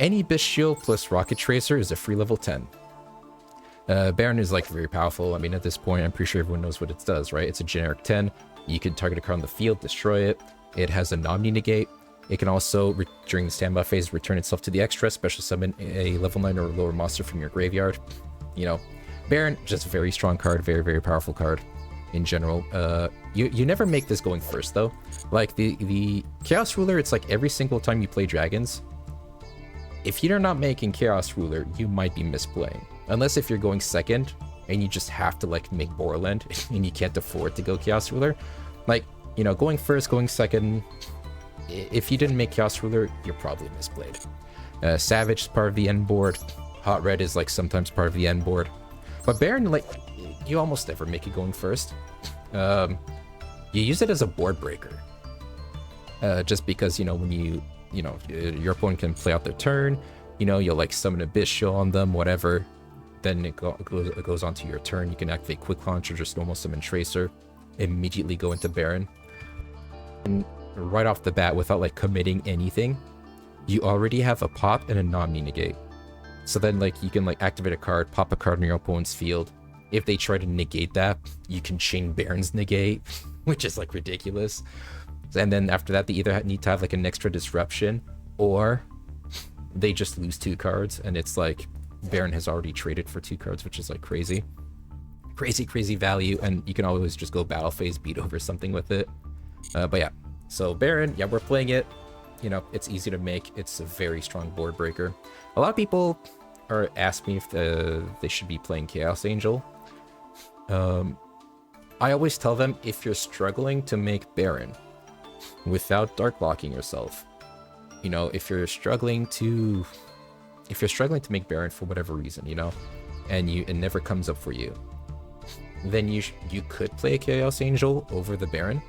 any Bystial plus Rocket Tracer is a free level 10. Baron is like very powerful. I mean, at this point, I'm pretty sure everyone knows what it does, right? It's a generic 10. You can target a card on the field, destroy it. It has a Omni negate. It can also, during the standby phase, return itself to the extra, special summon a level 9 or lower monster from your graveyard. You know, Baron, just a very strong card, very, very powerful card in general. You never make this going first, though. Like, the Chaos Ruler, it's like every single time you play Dragons, if you're not making Chaos Ruler, you might be misplaying. Unless if you're going second, and you just have to, like, make Borland, and you can't afford to go Chaos Ruler. Like, you know, going first, going second, if you didn't make Chaos Ruler, you're probably misplayed. Savage is part of the end board. Hot Red is, like, sometimes part of the end board. But Baron, like, you almost never make it going first. You use it as a board breaker. Just because, you know, when you know, your opponent can play out their turn, you know, you'll, like, summon a Bystial on them, whatever. Then it goes onto your turn. You can activate Quick Launch or just normal summon Tracer. Immediately go into Baron. And right off the bat, without, like, committing anything, you already have a pop and a Omni negate. So then, like, you can, like, activate a card, pop a card on your opponent's field. If they try to negate that, you can chain Baron's negate, which is, like, ridiculous. And then after that, they either need to have, like, an extra disruption, or they just lose 2 cards, and it's like Baron has already traded for 2 cards, which is, like, crazy. Crazy value, and you can always just go battle phase, beat over something with it. But yeah, so Baron, yeah, we're playing it. You know, it's easy to make. It's a very strong board breaker. A lot of people are asking me if they should be playing Chaos Angel. I always tell them, if you're struggling to make Baron without dark blocking yourself, you know, if you're struggling to make Baron for whatever reason, you know, and it never comes up for you, then you could play Chaos Angel over the Baron.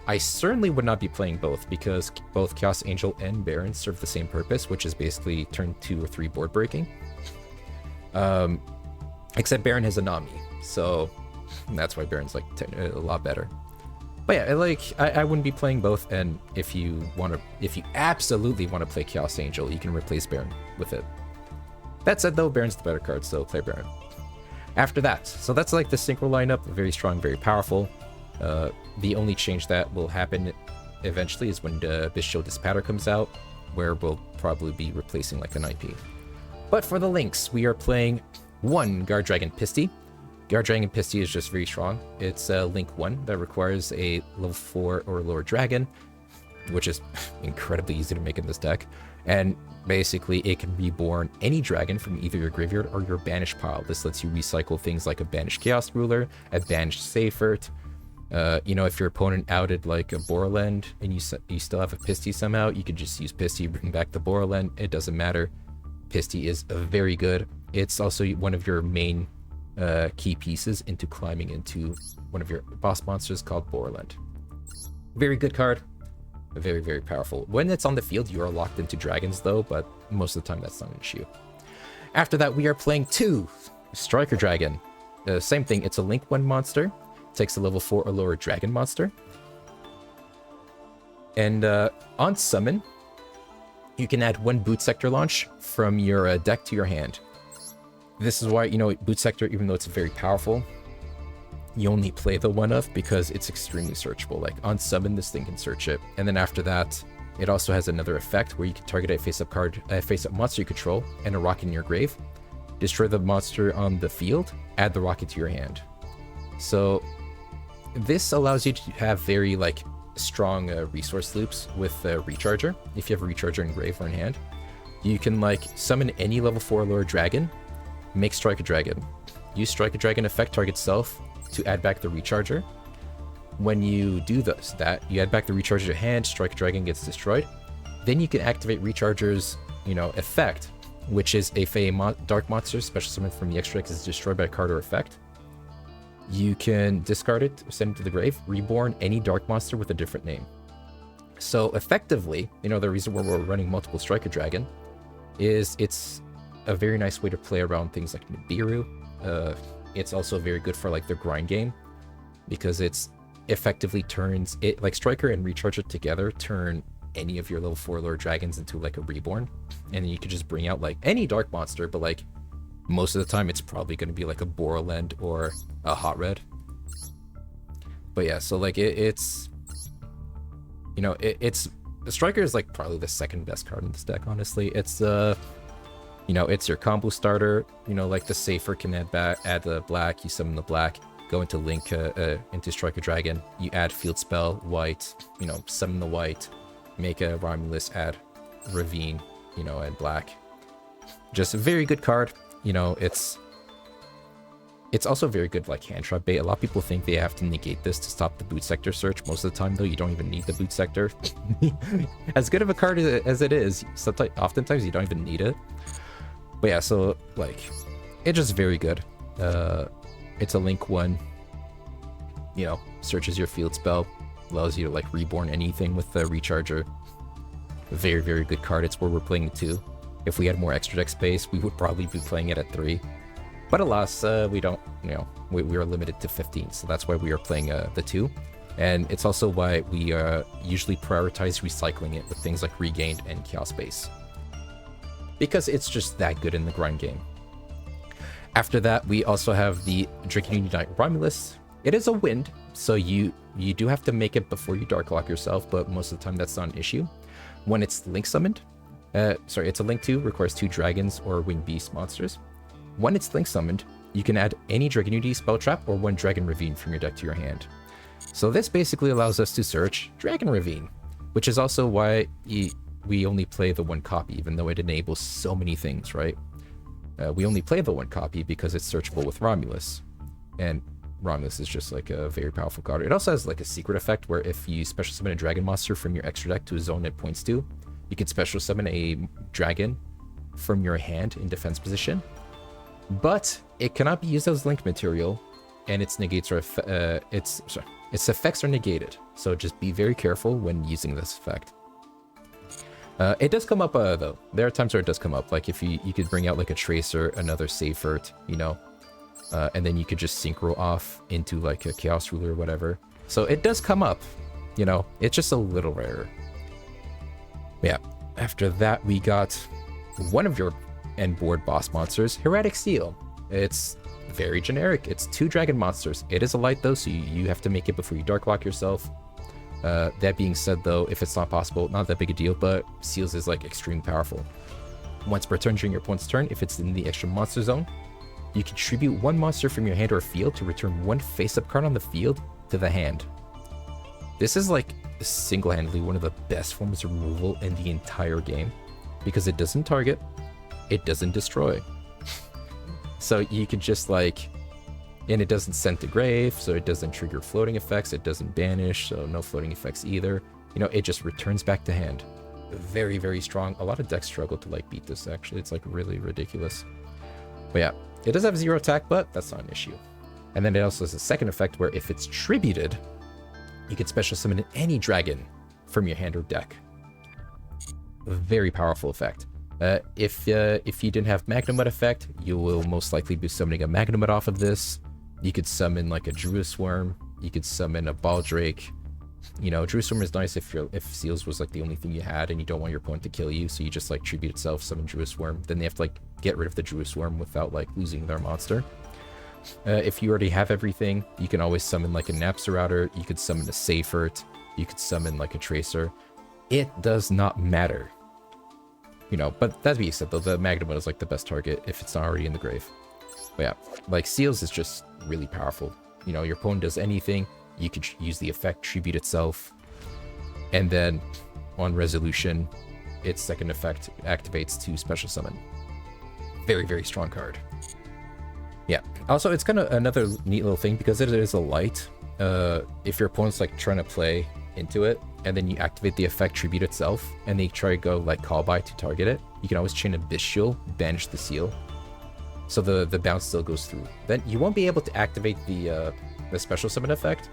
I certainly would not be playing both, because both Chaos Angel and Baron serve the same purpose, which is basically turn 2 or 3 board breaking. Except Baron has an Omni, so that's why Baron's, like, a lot better. But yeah, like, I wouldn't be playing both, and if you absolutely want to play Chaos Angel, you can replace Baron with it. That said, though, Baron's the better card, so play Baron. After that, so that's like the Synchro lineup, very strong, very powerful. The only change that will happen eventually is when the Bystial Dispatter comes out, where we'll probably be replacing, like, an IP. But for the links, we are playing 1 Guard Dragon Pisty. Guard Dragon Pisty is just very strong. It's Link 1 that requires a level 4 or lower dragon, which is incredibly easy to make in this deck. And basically, it can reborn any dragon from either your graveyard or your banished pile. This lets you recycle things like a banished Chaos Ruler, a banished Seifert. You know, if your opponent outed, like, a Borland and you still have a Pisty somehow, you could just use Pisty, bring back the Borland. It doesn't matter. Pisty is very good. It's also one of your main key pieces into climbing into one of your boss monsters called Borland. Very good card. Very, very powerful. When it's on the field, you are locked into dragons, though, but most of the time that's not an issue. After that, we are playing 2 Striker Dragon. Same thing, it's a Link 1 monster. Takes a level 4 or lower dragon monster. And on summon, you can add 1 Boot Sector launch from your deck to your hand. This is why, you know, Boot Sector, even though it's very powerful, you only play the 1 of, because it's extremely searchable. Like, on summon, this thing can search it. And then after that, It also has another effect where you can target a face-up monster you control and a rocket in your grave. Destroy the monster on the field, add the rocket to your hand. So this allows you to have very like strong resource loops with Recharger. If you have a Recharger in grave or in hand, you can like summon any level 4 lore dragon, make Strike a Dragon. Use Strike a Dragon effect target self to add back the Recharger. When you do that, you add back the Recharger to hand, Strike a Dragon gets destroyed. Then you can activate Recharger's, effect, which is if a dark monster special summon from the extra deck is destroyed by a card or effect, you can discard it, send it to the grave, reborn any dark monster with a different name. So effectively, the reason why we're running multiple Strike a Dragon is it's a very nice way to play around things like Nibiru. It's also very good for like the grind game because it's effectively turns it like Striker and Recharger together turn any of your level 4 lore dragons into like a reborn, and then you could just bring out like any dark monster, but like most of the time it's probably going to be like a Borland or a Hot Red. But yeah, so like it's Striker is like probably the second best card in this deck, honestly. It's it's your combo starter. Like the Safer can add the black, you summon the black, go into Link into Strike a Dragon, you add Field Spell, white, summon the white, make a Romulus, add Ravine, and black. Just a very good card. It's also very good like hand trap bait. A lot of people think they have to negate this to stop the boot sector search. Most of the time though, you don't even need the boot sector. As good of a card as it is, oftentimes you don't even need it. But yeah, so like it's just very good. It's a Link 1, searches your field spell, allows you to like reborn anything with the Recharger. Very, very good card. It's where we're playing 2. If we had more extra deck space, we would probably be playing it at 3. But alas, we don't, we are limited to 15, so that's why we are playing the 2. And it's also why we usually prioritize recycling it with things like Regained and Chaos Base, because it's just that good in the grind game. After that, we also have the Drinking Unite Romulus. It is a wind, so you do have to make it before you Dark Lock yourself, but most of the time that's not an issue. When it's Link summoned, it's a Link 2, requires 2 dragons or winged beast monsters. When it's Link summoned, you can add any Dragon Unity spell trap or 1 Dragon Ravine from your deck to your hand. So this basically allows us to search Dragon Ravine, which is also why we only play the 1 copy, even though it enables so many things, right? We only play the 1 copy because it's searchable with Romulus, and Romulus is just like a very powerful card. It also has like a secret effect where if you special summon a dragon monster from your extra deck to a zone it points to, you can special summon a dragon from your hand in defense position, but it cannot be used as link material, and its negates are its effects are negated. So just be very careful when using this effect. It does come up though. There are times where it does come up, like if you could bring out like a Tracer, another Safert, and then you could just synchro off into like a Chaos Ruler or whatever. So it does come up, it's just a little rarer. Yeah, after that we got one of your end board boss monsters, Heretic Seal. It's very generic. It's 2 dragon monsters. It is a light though, so you have to make it before you Dark Lock yourself. That being said though, if it's not possible, not that big a deal, but Seals is like extremely powerful. Once per turn during your opponent's turn, if it's in the extra monster zone, you contribute 1 monster from your hand or field to return 1 face-up card on the field to the hand. This is like single-handedly one of the best forms of removal in the entire game, because it doesn't target, it doesn't destroy. So you could just like, and it doesn't send to grave, so it doesn't trigger floating effects, it doesn't banish, so no floating effects either. It just returns back to hand. Very, very strong. A lot of decks struggle to like beat this actually. It's like really ridiculous. But yeah, it does have 0 attack, but that's not an issue. And then it also has a second effect where if it's tributed, you can special summon any dragon from your hand or deck. A very powerful effect. If you didn't have Magnemite effect, you will most likely be summoning a Magnemite off of this. You could summon like a Druid Worm. You could summon a Baldrake. Druid Worm is nice if Seals was like the only thing you had and you don't want your opponent to kill you, so you just like tribute itself, summon Druid Worm. Then they have to like get rid of the Druid Worm without like losing their monster. If you already have everything, you can always summon like a Napster Router. You could summon a Safert. You could summon like a Tracer. it does not matter. You know, but that being said, though, the Magnum is like the best target if it's not already in the grave. But yeah, like Seals is just really powerful. You know, your opponent does anything, you could use the effect, tribute itself, and then on resolution, its second effect activates to special summon. Very, very strong card. Yeah. Also, it's kind of another neat little thing because it is a light. If your opponent's like trying to play into it, and then you activate the effect tribute itself, and they try to go like call by to target it, you can always chain a Bystial, banish the seal, so the bounce still goes through. Then you won't be able to activate the special summon effect,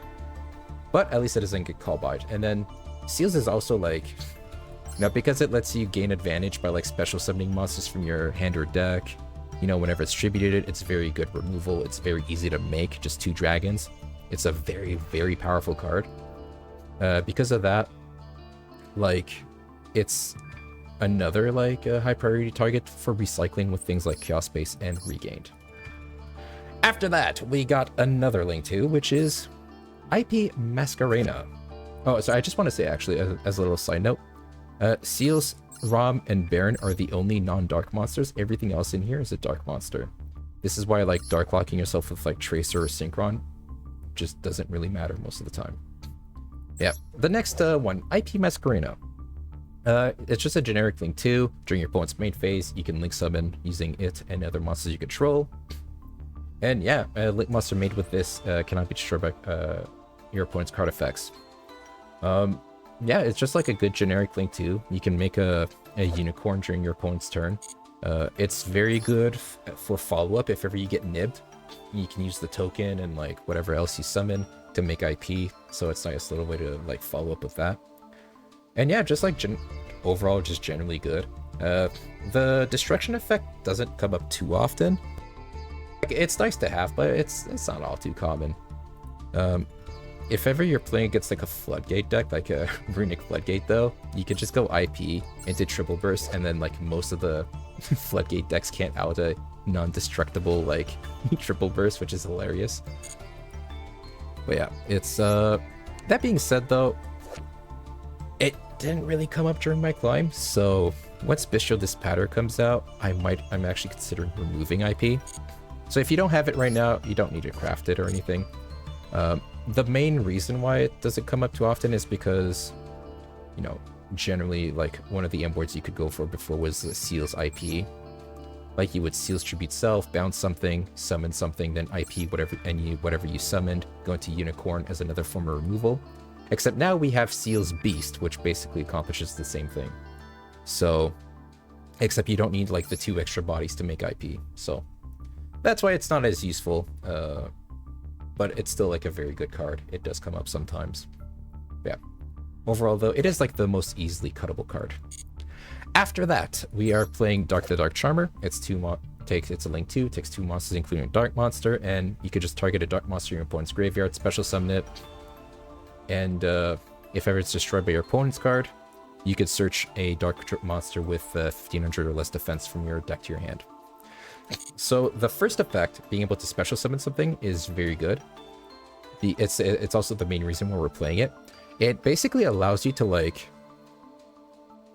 but at least it doesn't get call by. And then Seals is also like, you know, because it lets you gain advantage by like special summoning monsters from your hand or deck. You know, whenever it's tributed, it's very good removal. It's very easy to make, just 2 dragons. It's a very, very powerful card. Because of that, like, it's another like high priority target for recycling with things like Chaos Space and Regained. After that, we got another link too, which is IP Masquerena. Oh, so I just want to say actually, as a little side note, Seals, Rom, and Baron are the only non-dark monsters. Everything else in here is a dark monster. This is why like dark locking yourself with like Tracer or Synchron just doesn't really matter most of the time. Yeah, the next one, IP Masquerena. It's just a generic link too. During your opponent's main phase, you can link summon using it and other monsters you control. And yeah, a link monster made with this cannot be destroyed by your opponent's card effects. Yeah, it's just like a good generic link too. You can make a unicorn during your opponent's turn. It's very good for follow-up if ever you get nibbed. You can use the token and like whatever else you summon to make IP, so it's a nice little way to like follow up with that. And yeah, just like overall just generally good. The destruction effect doesn't come up too often. Like, it's nice to have, but it's not all too common. If ever you're playing against like a Floodgate deck, like a Runic Floodgate though, you could just go IP into Triple Burst, and then like most of the Floodgate decks can't out a non-destructible like Triple Burst, which is hilarious. But yeah, it's that being said though, it didn't really come up during my climb, so once Bystial Dispatter comes out, I'm actually considering removing IP. So if you don't have it right now, you don't need to craft it or anything. The main reason why it doesn't come up too often is because, you know, generally like one of the M boards you could go for before was the Seals IP. Like you would Seals Tribute Self, bounce something, summon something, then IP whatever you summoned, go into Unicorn as another form of removal. Except now we have Seals Beast, which basically accomplishes the same thing. So, except you don't need like the 2 extra bodies to make IP. So that's why it's not as useful. But it's still like a very good card. It does come up sometimes. Yeah. Overall though, it is like the most easily cuttable card. After that, we are playing Dark the Dark Charmer. It's a link 2, takes 2 monsters including a dark monster, and you could just target a dark monster in your opponent's graveyard, special summon it, and if ever it's destroyed by your opponent's card, you could search a dark monster with 1500 or less defense from your deck to your hand. So the first effect, being able to special summon something, is very good. It's also the main reason why we're playing it. It basically allows you to like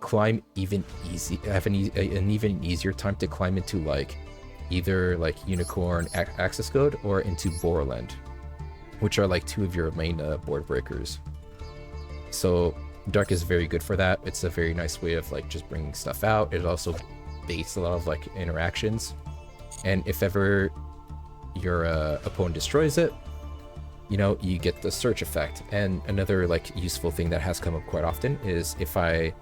climb have an even easier time to climb into like either like Unicorn Access Code or into Borderland, which are like 2 of your main board breakers. So Dark is very good for that. It's a very nice way of like just bringing stuff out. It also baits a lot of like interactions. And if ever your opponent destroys it, you know, you get the search effect. And another like useful thing that has come up quite often is if I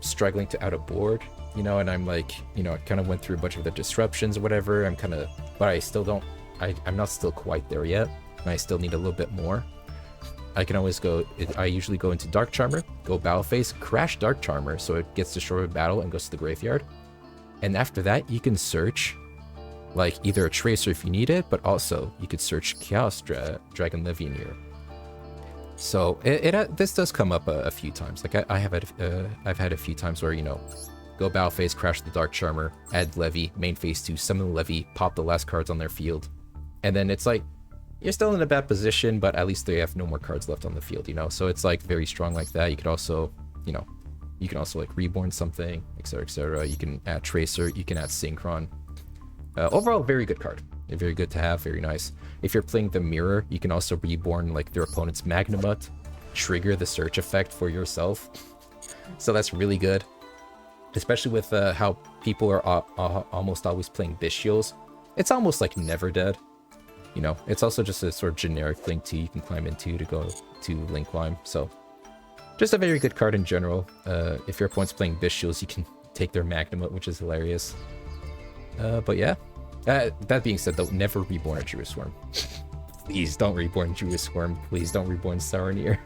struggling to out a board, you know, and I'm like, you know, I kind of went through a bunch of the disruptions or whatever, but I still don't, I'm not still quite there yet, and I still need a little bit more. I can always I usually go into Dark Charmer, go battle phase, crash Dark Charmer so it gets destroyed in battle and goes to the graveyard. And after that, you can search like either a Tracer if you need it, but also you could search Chaos Dragon Levianeer. So this does come up a few times. Like I've had a few times where, you know, go battle phase, crash the Dark Charmer, add Levy, main phase 2, summon the Levy, pop the last cards on their field, and then it's like you're still in a bad position, but at least they have no more cards left on the field, you know. So it's like very strong like that. You could also, you know, You can also like reborn something, etc, etc. You can add Tracer, you can add Synchron. Overall, very good card. Very good to have, very nice. If you're playing the Mirror, you can also reborn like their opponent's Magnamut, trigger the search effect for yourself. So that's really good. Especially with how people are almost always playing Bystials. It's almost like never dead. You know, it's also just a sort of generic Link 2 you can climb into to go to Link Climb. So just a very good card in general. If your opponent's playing Bystials, you can take their Magnamut, which is hilarious. But yeah. That being said, though, never reborn a Druisworm. Please don't reborn Druisworm. Please don't reborn Saronir.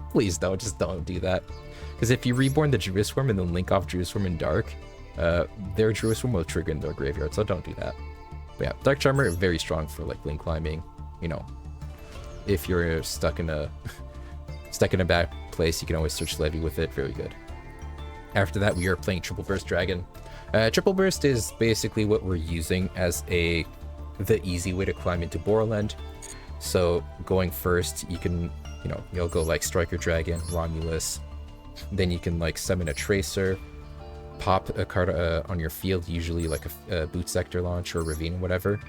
Please don't. Just don't do that. Because if you reborn the Druisworm and then link off Druisworm in Dark, their Druisworm will trigger in their graveyard, so don't do that. But yeah, Dark Charmer, very strong for like link climbing. You know, if you're stuck in a bad place, you can always search Levy with it. Very good. After that, we are playing Triple Burst Dragon. Triple Burst is basically what we're using as the easy way to climb into Borderland. So going first, you can, you know, you'll go like Striker Dragon, Romulus. Then you can like summon a Tracer, pop a card on your field, usually like a Boot Sector Launch or Ravine or whatever.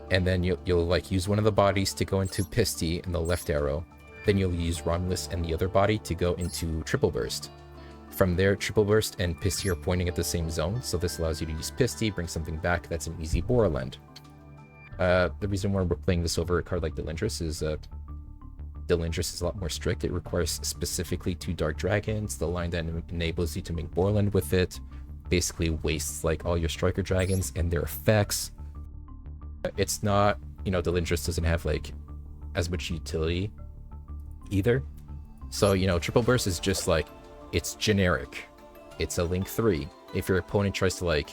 And then you'll like use one of the bodies to go into Pisty and the left arrow. Then you'll use Romulus and the other body to go into Triple Burst. From there, Triple Burst and Pisty are pointing at the same zone, so this allows you to use Pisty, bring something back. That's an easy Borderland. The reason why we're playing this over a card like Delindris is Delindris is a lot more strict. It requires specifically 2 Dark Dragons. The line that enables you to make Borderland with it basically wastes like all your Striker Dragons and their effects. It's not, you know, Delindris doesn't have like as much utility either. So, you know, Triple Burst is just like, it's generic. It's a Link 3. If your opponent tries to like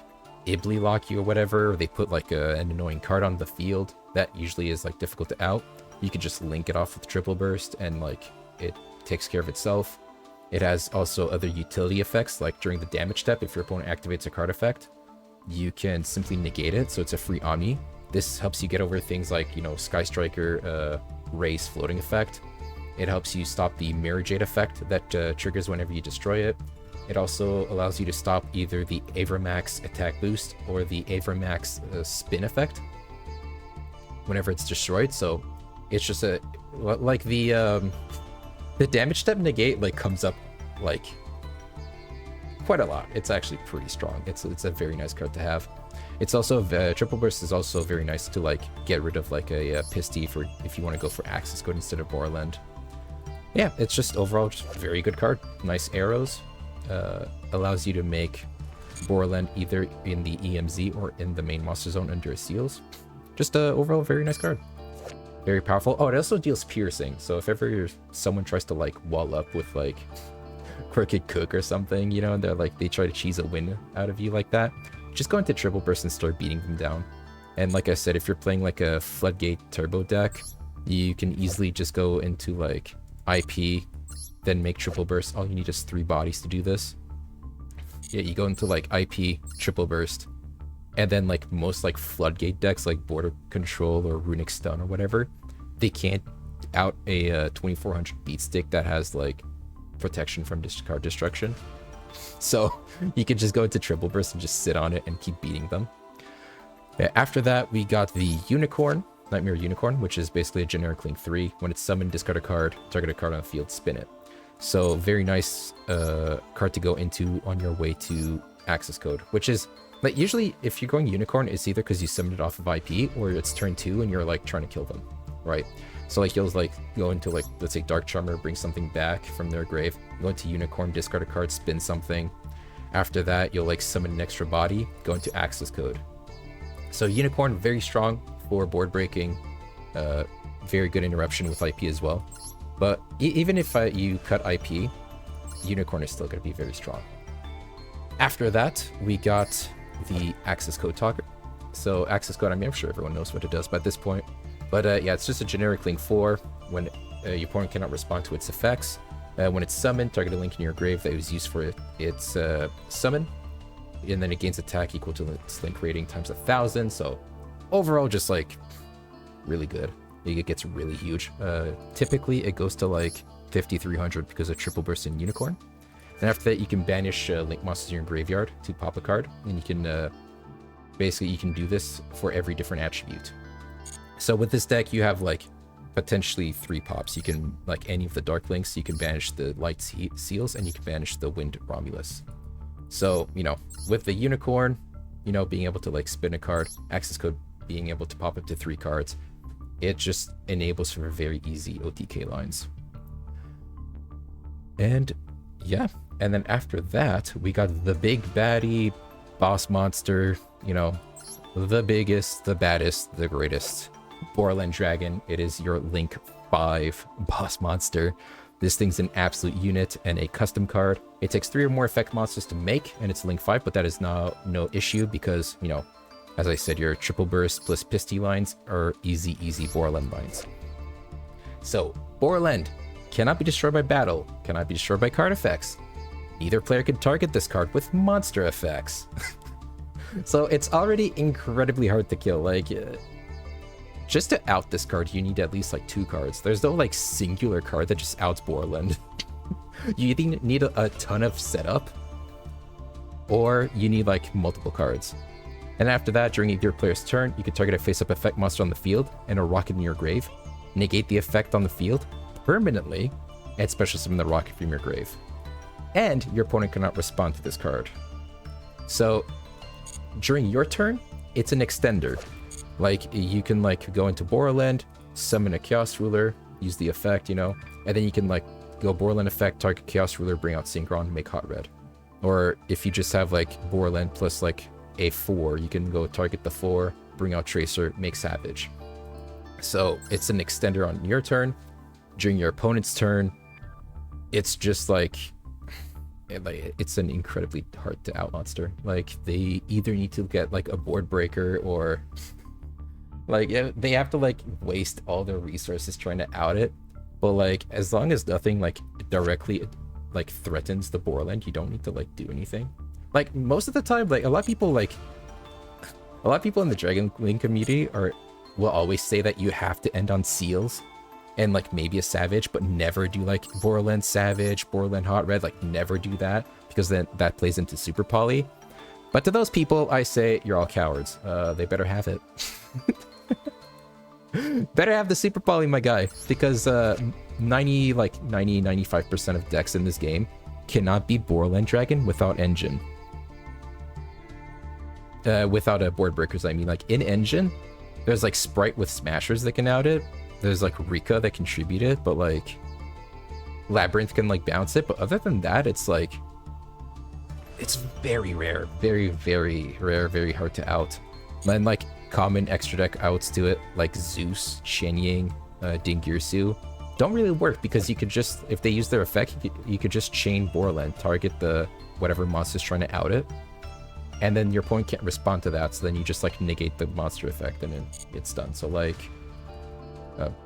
Ibly lock you or whatever, or they put like an annoying card on the field that usually is like difficult to out, you can just link it off with Triple Burst and like it takes care of itself. It has also other utility effects, like during the damage step, if your opponent activates a card effect, you can simply negate it, so it's a free Omni. This helps you get over things like, you know, Sky Striker, Race floating effect. It helps you stop the Mirror Jade effect that triggers whenever you destroy it. It also allows you to stop either the Avramax attack boost or the Avramax spin effect whenever it's destroyed. So it's just a like the damage step negate like comes up like quite a lot. It's actually pretty strong. It's a very nice card to have. It's also Triple Burst is also very nice to like get rid of like a Pisty for if you want to go for Access Code instead of Borderland. Yeah, it's just overall just a very good card. Nice arrows. Allows you to make Borderland either in the EMZ or in the main monster zone under seals. Just overall very nice card. Very powerful. Oh, it also deals piercing. So if ever someone tries to like wall up with like Crooked Cook or something, you know, and they're like they try to cheese a win out of you like that, just go into Triple Burst and start beating them down. And like I said, if you're playing like a Floodgate Turbo deck, you can easily just go into like IP, then make Triple Burst. All you need is 3 bodies to do this. Yeah, you go into like IP, Triple Burst, and then like most like Floodgate decks like Border Control or Runic Stun or whatever, they can't out a 2400 beat stick that has like protection from card destruction. So you can just go into Triple Burst and just sit on it and keep beating them. Yeah, after that, we got the Unicorn, Nightmare Unicorn, which is basically a generic Link 3. When it's summoned, discard a card, target a card on the field, spin it. So very nice card to go into on your way to Access Code, which is like usually if you're going Unicorn, it's either because you summoned it off of IP or it's turn 2 and you're like trying to kill them, right? So like you'll like go into like, let's say Dark Charmer, bring something back from their grave, go into Unicorn, discard a card, spin something. After that, you'll like summon an extra body, go into Access Code. So Unicorn, very strong for board breaking, very good interruption with IP as well. But even if you cut IP, Unicorn is still going to be very strong. After that, we got the Access Code talker. So Access Code, I mean, I'm sure everyone knows what it does by this point. But yeah, it's just a generic Link 4. When your opponent cannot respond to its effects, when it's summoned, target a link in your grave that was used for its summon. And then it gains attack equal to its Link rating times 1,000. So overall, just like really good. It gets really huge. Typically, it goes to like 5,300 because of Triple Burst and Unicorn. And after that, you can banish link monsters in your graveyard to pop a card. And you can, basically, you can do this for every different attribute. So with this deck, you have, like, potentially 3 pops. You can, like, any of the Dark Links, you can banish the Light Seals, and you can banish the Wind Romulus. So, you know, with the Unicorn, you know, being able to, like, spin a card, access code being able to pop up to 3 cards, it just enables for very easy OTK lines. And, yeah. And then after that, we got the big baddie boss monster, you know, the biggest, the baddest, the greatest. Borland Dragon. It is your Link 5 boss monster. This thing's an absolute unit and a custom card. It takes 3 or more effect monsters to make, and it's Link 5, but that is now no issue because, you know, as I said, your triple burst plus Pisty lines are easy Borland lines. So, Borland cannot be destroyed by battle, cannot be destroyed by card effects. Neither player can target this card with monster effects. So it's already incredibly hard to kill. Like, just to out this card, you need at least like 2 cards. There's no like singular card that just outs Borland. You either need a ton of setup, or you need like multiple cards. And after that, during either player's turn, you can target a face-up effect monster on the field and a rocket in your grave, negate the effect on the field permanently, and special summon the rocket from your grave. And your opponent cannot respond to this card. So during your turn, it's an extender. Like, you can like go into Borland, summon a Chaos Ruler, use the effect, you know, and then you can like go Borland effect, target Chaos Ruler, bring out Synchron, make hot red. Or if you just have like Borland plus like a 4, you can go target the 4, bring out Tracer, make Savage. So it's an extender on your turn. During your opponent's turn, it's just like it's an incredibly hard to out monster. Like, they either need to get like a board breaker, or like they have to like waste all their resources trying to out it. But like, as long as nothing like directly like threatens the Borland, you don't need to like do anything. Like, most of the time, like a lot of people in the Dragon Link community will always say that you have to end on seals and like maybe a Savage, but never do like Borland Savage, Borland Hot Red, like never do that, because then that plays into Super Poly. But to those people, I say you're all cowards. They better have it. Better have the Super Poly, my guy, because 95% of decks in this game cannot be Borland Dragon without Engine. Without board breakers, I mean. Like, in Engine, there's like Sprite with Smashers that can out it. There's like Rika that contribute it, but like Labyrinth can like bounce it. But other than that, it's like, it's very rare, very, very rare, very hard to out. And like common extra deck outs to it, like Zeus, Shenyang, Dingirsu, don't really work, because you could just, if they use their effect, you could just chain Borland, target the whatever monster's trying to out it, and then your opponent can't respond to that, so then you just like negate the monster effect and then it's done. So like,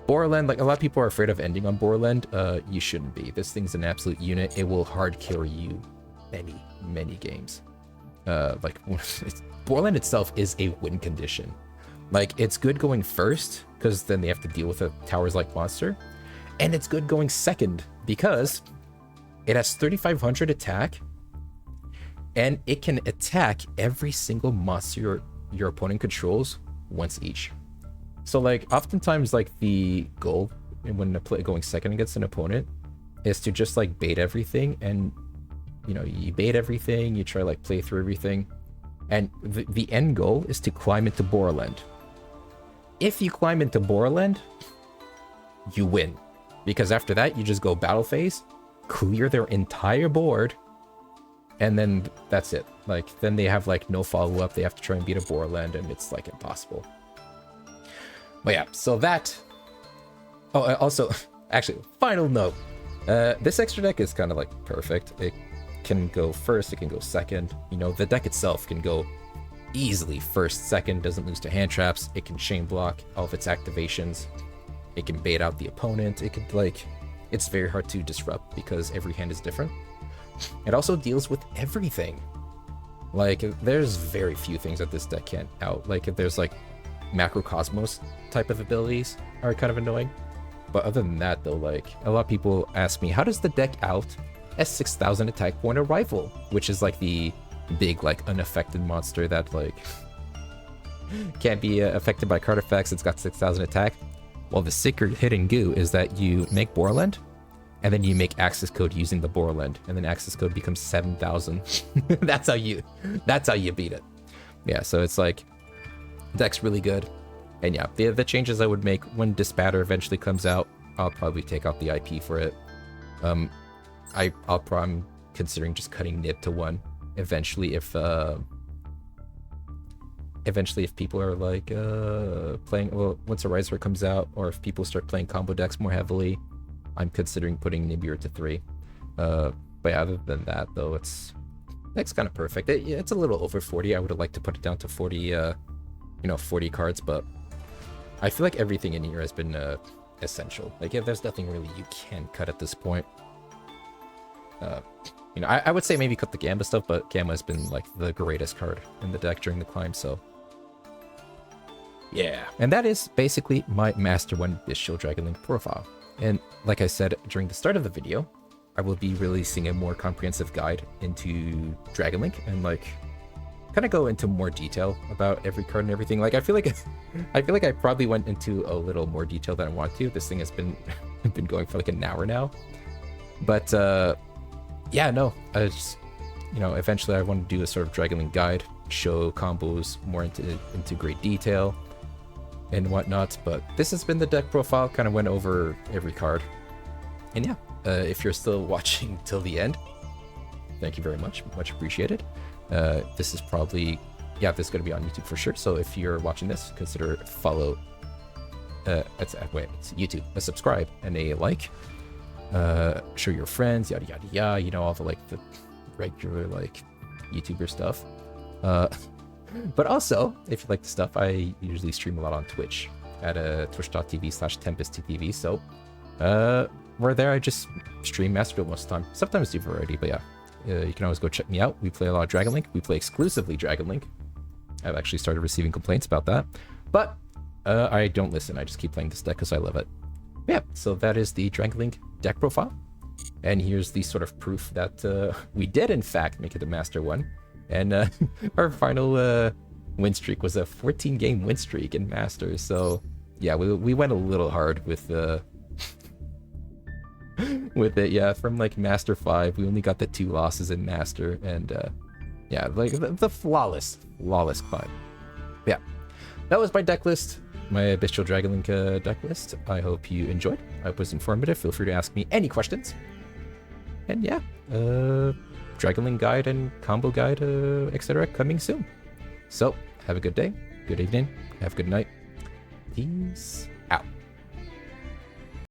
Borland, like a lot of people are afraid of ending on Borland. You shouldn't be. This thing's an absolute unit. It will hard carry you many games. Like, Borland itself is a win condition. Like, it's good going first, because then they have to deal with a towers-like monster. And it's good going second, because it has 3,500 attack, and it can attack every single monster your opponent controls once each. So like, oftentimes like the goal when going second against an opponent is to just like bait everything, and you know, you bait everything, you try like play through everything, and the end goal is to climb into Borland. If you climb into Borland, you win, because after that you just go battle phase, clear their entire board, and then that's it. Like, then they have like no follow-up, they have to try and beat a Borland, and it's like impossible. But yeah, so that... Oh, also, actually, final note. This extra deck is kind of like perfect. It can go first, it can go second. You know, the deck itself can go easily first, second, doesn't lose to hand traps. It can chain block all of its activations. It can bait out the opponent. It could like... It's very hard to disrupt because every hand is different. It also deals with everything. Like, there's very few things that this deck can't out. Like, there's like Macrocosmos type of abilities are kind of annoying. But other than that, though, like, a lot of people ask me, how does the deck out a 6,000 attack point arrival, which is like the big, like, unaffected monster that, like, can't be affected by card effects. It's got 6,000 attack. Well, the secret hidden goo is that you make Borland, and then you make access code using the Borland, and then access code becomes 7,000. That's how you beat it. Yeah, so it's like, deck's really good. And yeah, the changes I would make when Disbatter eventually comes out, I'll probably take out the IP for it. I'm considering just cutting Nib to 1 eventually if people are like playing, well, once Arizer comes out, or if people start playing combo decks more heavily, I'm considering putting Nibiru to 3. But yeah, other than that though, it's kind of perfect. It's a little over 40. I would have liked to put it down to 40 40 cards, but I feel like everything in here has been essential. Like, yeah, there's nothing really you can cut at this point. I would say maybe cut the Gamma stuff, but Gamma has been like the greatest card in the deck during the climb, so yeah. And that is basically my Master 1 Bystial Dragon Link profile. And like I said during the start of the video, I will be releasing a more comprehensive guide into Dragon Link and like kind of go into more detail about every card and everything. Like, I feel like I probably went into a little more detail than I want to. This thing has been going for like an hour now, but yeah, no, I just, eventually I want to do a sort of Dragon Link guide, show combos more into great detail and whatnot. But this has been the deck profile. Kind of went over every card, and yeah, if you're still watching till the end, thank you very much, much appreciated. This is probably, yeah, this is going to be on YouTube for sure. So if you're watching this, consider follow. It's YouTube, a subscribe and a like. Show your friends, yada yada yada. All the like the regular like YouTuber stuff. But also, if you like the stuff, I usually stream a lot on Twitch at twitch.tv/TempestTV. So we're there. I just stream Master Duel most of the time. Sometimes do variety, but yeah. You can always go check me out. We play a lot of Dragon Link. We play exclusively Dragon Link. I've actually started receiving complaints about that. But I don't listen. I just keep playing this deck because I love it. Yeah, so that is the Dragon Link deck profile. And here's the sort of proof that we did, in fact, make it a Master 1. And our final win streak was a 14-game win streak in Masters. So yeah, we went a little hard with with it. Yeah, from like Master 5, we only got the 2 losses in Master. And yeah, like the flawless climb. Yeah, that was my deck list. My Bystial Dragon Link deck list. I hope you enjoyed. I hope it was informative. Feel free to ask me any questions. And yeah, Dragon Link guide and combo guide, etc. coming soon. So, have a good day, good evening, have a good night. Peace.